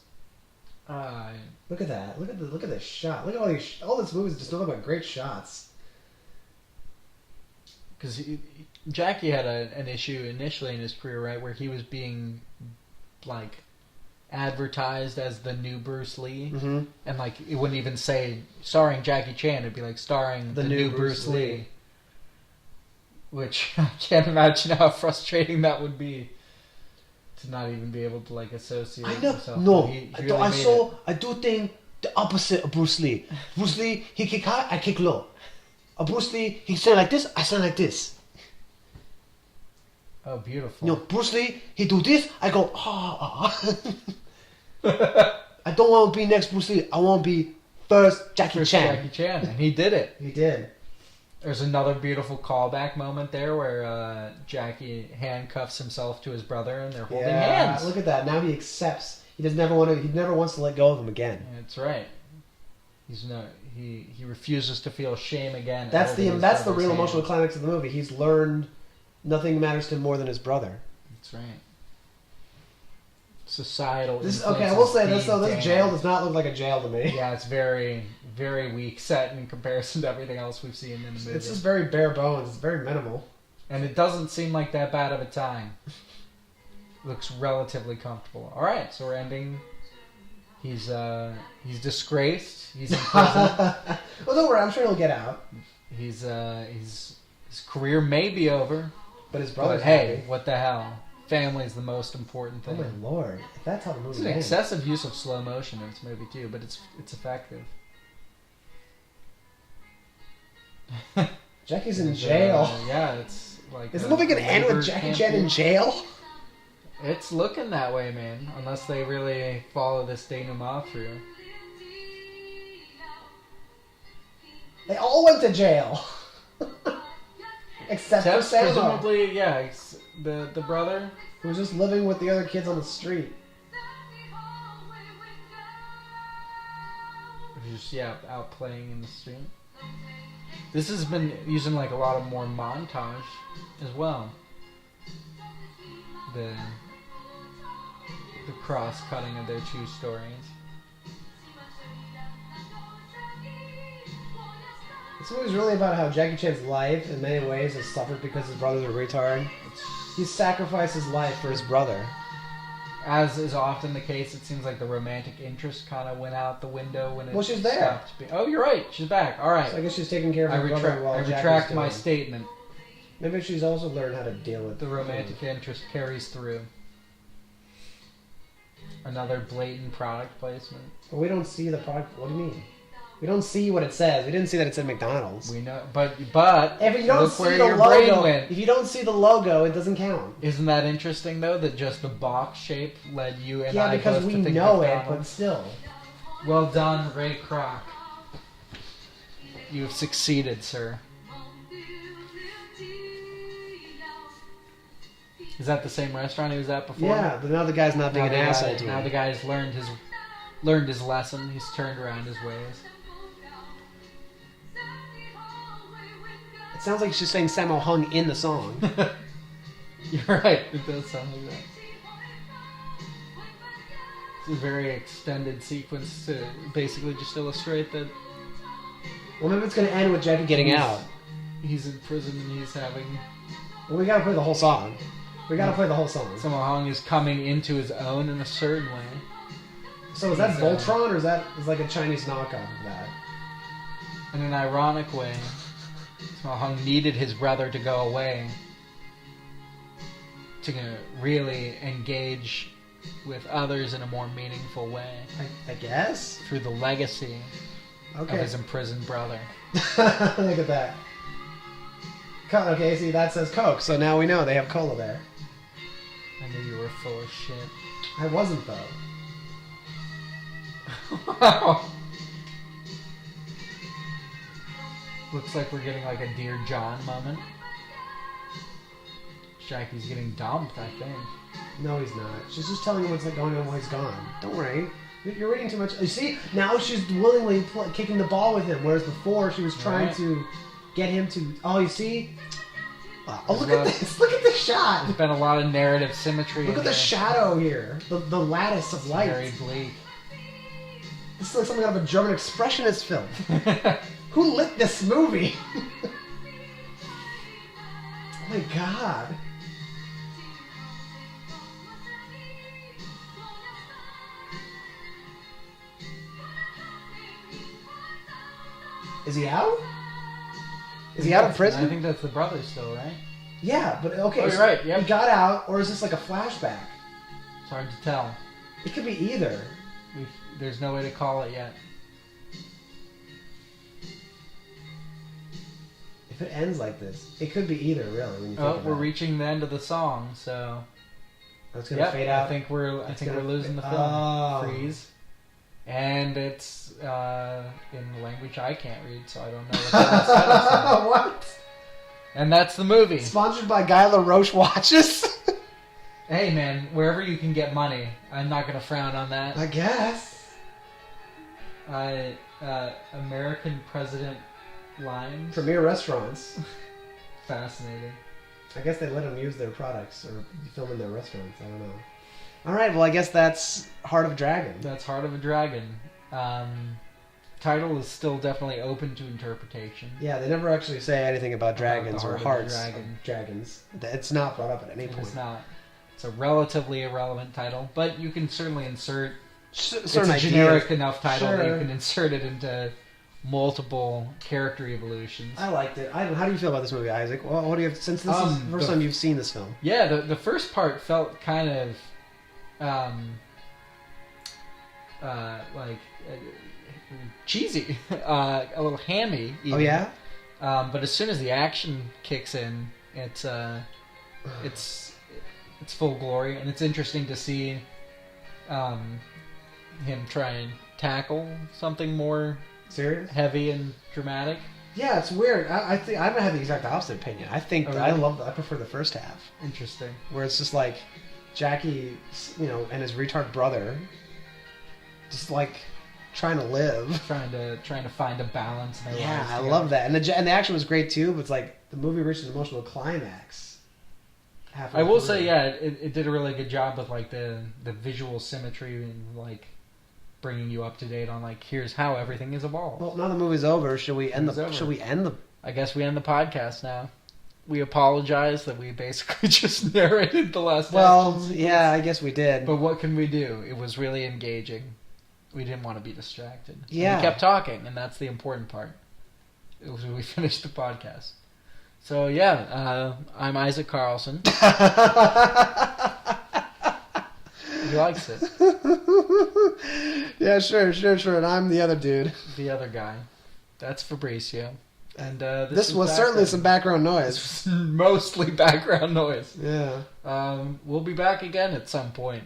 Look at that. Look at this shot. Look at all these movies just look like great shots. Because Jackie had an issue initially in his career, right, where he was being, advertised as the new Bruce Lee. Mm-hmm. And, it wouldn't even say starring Jackie Chan. It'd be, starring the new Bruce Lee. Which I can't imagine how frustrating that would be to not even be able to associate himself. No, really I do think the opposite of Bruce Lee. Bruce Lee, he kick high, I kick low. Bruce Lee, he stand like this, I stand like this. Oh, beautiful. You know, Bruce Lee, he do this, I go, I don't want to be next Bruce Lee. I want to be first Jackie Chan. Jackie Chan, and he did it. He did. There's another beautiful callback moment there where Jackie handcuffs himself to his brother, and they're holding hands. Look at that. Now he accepts. He never wants to let go of him again. That's right. He refuses to feel shame again. That's the real emotional climax of the movie. He's learned nothing matters to him more than his brother. That's right. Societal. I will say this though. This jail does not look like a jail to me. Yeah, it's very, very weak set in comparison to everything else we've seen in the movie. It's just very bare bones. It's very minimal. And it doesn't seem like that bad of a time. Looks relatively comfortable. All right, so we're ending. He's disgraced. He's in prison. Well, don't worry. I'm sure he'll get out. His career may be over, but his brother's hey, happy. what the hell? Family is the most important thing. Oh my lord! If that's how the movie It's an excessive use of slow motion in this movie too, but it's effective. Jackie's in jail. Yeah, it's like. Is the movie gonna end with Jackie Chan in jail? It's looking that way, man. Unless they really follow this denouement through. They all went to jail. Except for Sammo. Presumably, yeah. The brother. Who was just living with the other kids on the street. Just, out playing in the street. This has been using like a lot of more montage as well. The cross-cutting of their two stories. This movie's really about how Jackie Chan's life, in many ways, has suffered because his brother's a retard. He sacrificed his life for his brother. As is often the case, it seems like the romantic interest kind of went out the window when it she's there. stopped being... Oh, you're right. She's back. All right. So I guess she's taking care of her brother while I Jackie's retract doing my it. statement. Maybe she's also learned how to deal with the romantic interest carries through. Another blatant product placement. But we don't see the product. What do you mean? We don't see what it says. We didn't see that it said McDonald's. We know, but if you don't look see where the your logo, brain went. if you don't see the logo, it doesn't count. Isn't that interesting though? That just the box shape led you and I because both we to think know McDonald's. it, but still. Well done, Ray Kroc. You have succeeded, sir. Is that the same restaurant he was at before? Yeah, but now the guy's not being an asshole to him. Now the guy's learned his lesson. He's turned around his ways. It sounds like she's saying Sammo Hung in the song. You're right. It does sound like that. It's a very extended sequence to basically just illustrate that. Well, maybe it's going to end with Jackie getting out. He's in prison and he's having... Well, we got to play the whole song. We got to play the whole song. Sammo Hung is coming into his own in a certain way. So is that Voltron, or is like a Chinese knockoff of that? In an ironic way, Sammo Hung needed his brother to go away to really engage with others in a more meaningful way. I guess? Through the legacy of his imprisoned brother. Look at that. Okay, see, that says Coke, so now we know they have cola there. I knew you were full of shit. I wasn't, though. Wow. Looks like we're getting like a Dear John moment. Jackie's getting dumped, I think. No, he's not. She's just telling him what's going on while he's gone. Don't worry. You're reading too much. You see, now she's willingly kicking the ball with him, whereas before she was trying to get him to... Oh, you see? Oh, look at this. Look at the shot. There's been a lot of narrative symmetry. Look at the shadow here. The lattice of light. Very bleak. This is like something out of a German expressionist film. Who lit this movie? Oh my god. Is he out? Is he out of prison? I think that's the brother still, right? Yeah, but okay. Oh, you're right. Yep. He got out, or is this like a flashback? It's hard to tell. It could be either. There's no way to call it yet. If If it ends like this, it could be either, really. When you think about we're it. reaching the end of the song, so It's gonna fade out. I think we're losing the film. Freeze. And it's in the language I can't read, so I don't know what that says. What? And that's the movie. Sponsored by Guy LaRoche Watches. Hey man, wherever you can get money, I'm not gonna frown on that. I guess. American President lines. Premier restaurants. Fascinating. I guess they let them use their products or film in their restaurants. I don't know. All right, well, I guess that's Heart of Dragon. That's Heart of a Dragon. Title is still definitely open to interpretation. Yeah, they never actually say anything about dragons or hearts of dragon. dragons. It's not brought up at any point. It's not. It's a relatively irrelevant title, but you can certainly insert. Certain it's a generic ideas. enough title Sure. that you can insert it into multiple character evolutions. I liked it. How do you feel about this movie, Isaac? Well, what do you have since this is the first time you've seen this film? Yeah, the first part felt kind of cheesy, a little hammy. Even. Oh yeah. But as soon as the action kicks in, it's full glory, and it's interesting to see him try and tackle something more Serious? heavy and dramatic. Yeah, it's weird. I think I have the exact opposite opinion. I think really? I prefer the first half, Interesting. where it's just like Jackie, and his retard brother, just like trying to live. Trying to find a balance in their Yeah, lives I together. love that, and the action was great too. But it's like the movie reached an emotional climax. I will say, yeah, it did a really good job with like the visual symmetry and like bringing you up to date on like here's how everything is evolved. Well, now the movie's over. Should we end the? Should we end the? I guess we end the podcast now. We apologize that we basically just narrated the last. Well, yeah, I guess we did. But what can we do? It was really engaging. We didn't want to be distracted. Yeah. And we kept talking, and that's the important part. It was when we finished the podcast. So yeah, I'm Isaac Carlson. He likes it. Yeah, sure. And I'm the other dude. The other guy. That's Fabricio. And This was certainly some background noise. Mostly background noise. Yeah. We'll be back again at some point.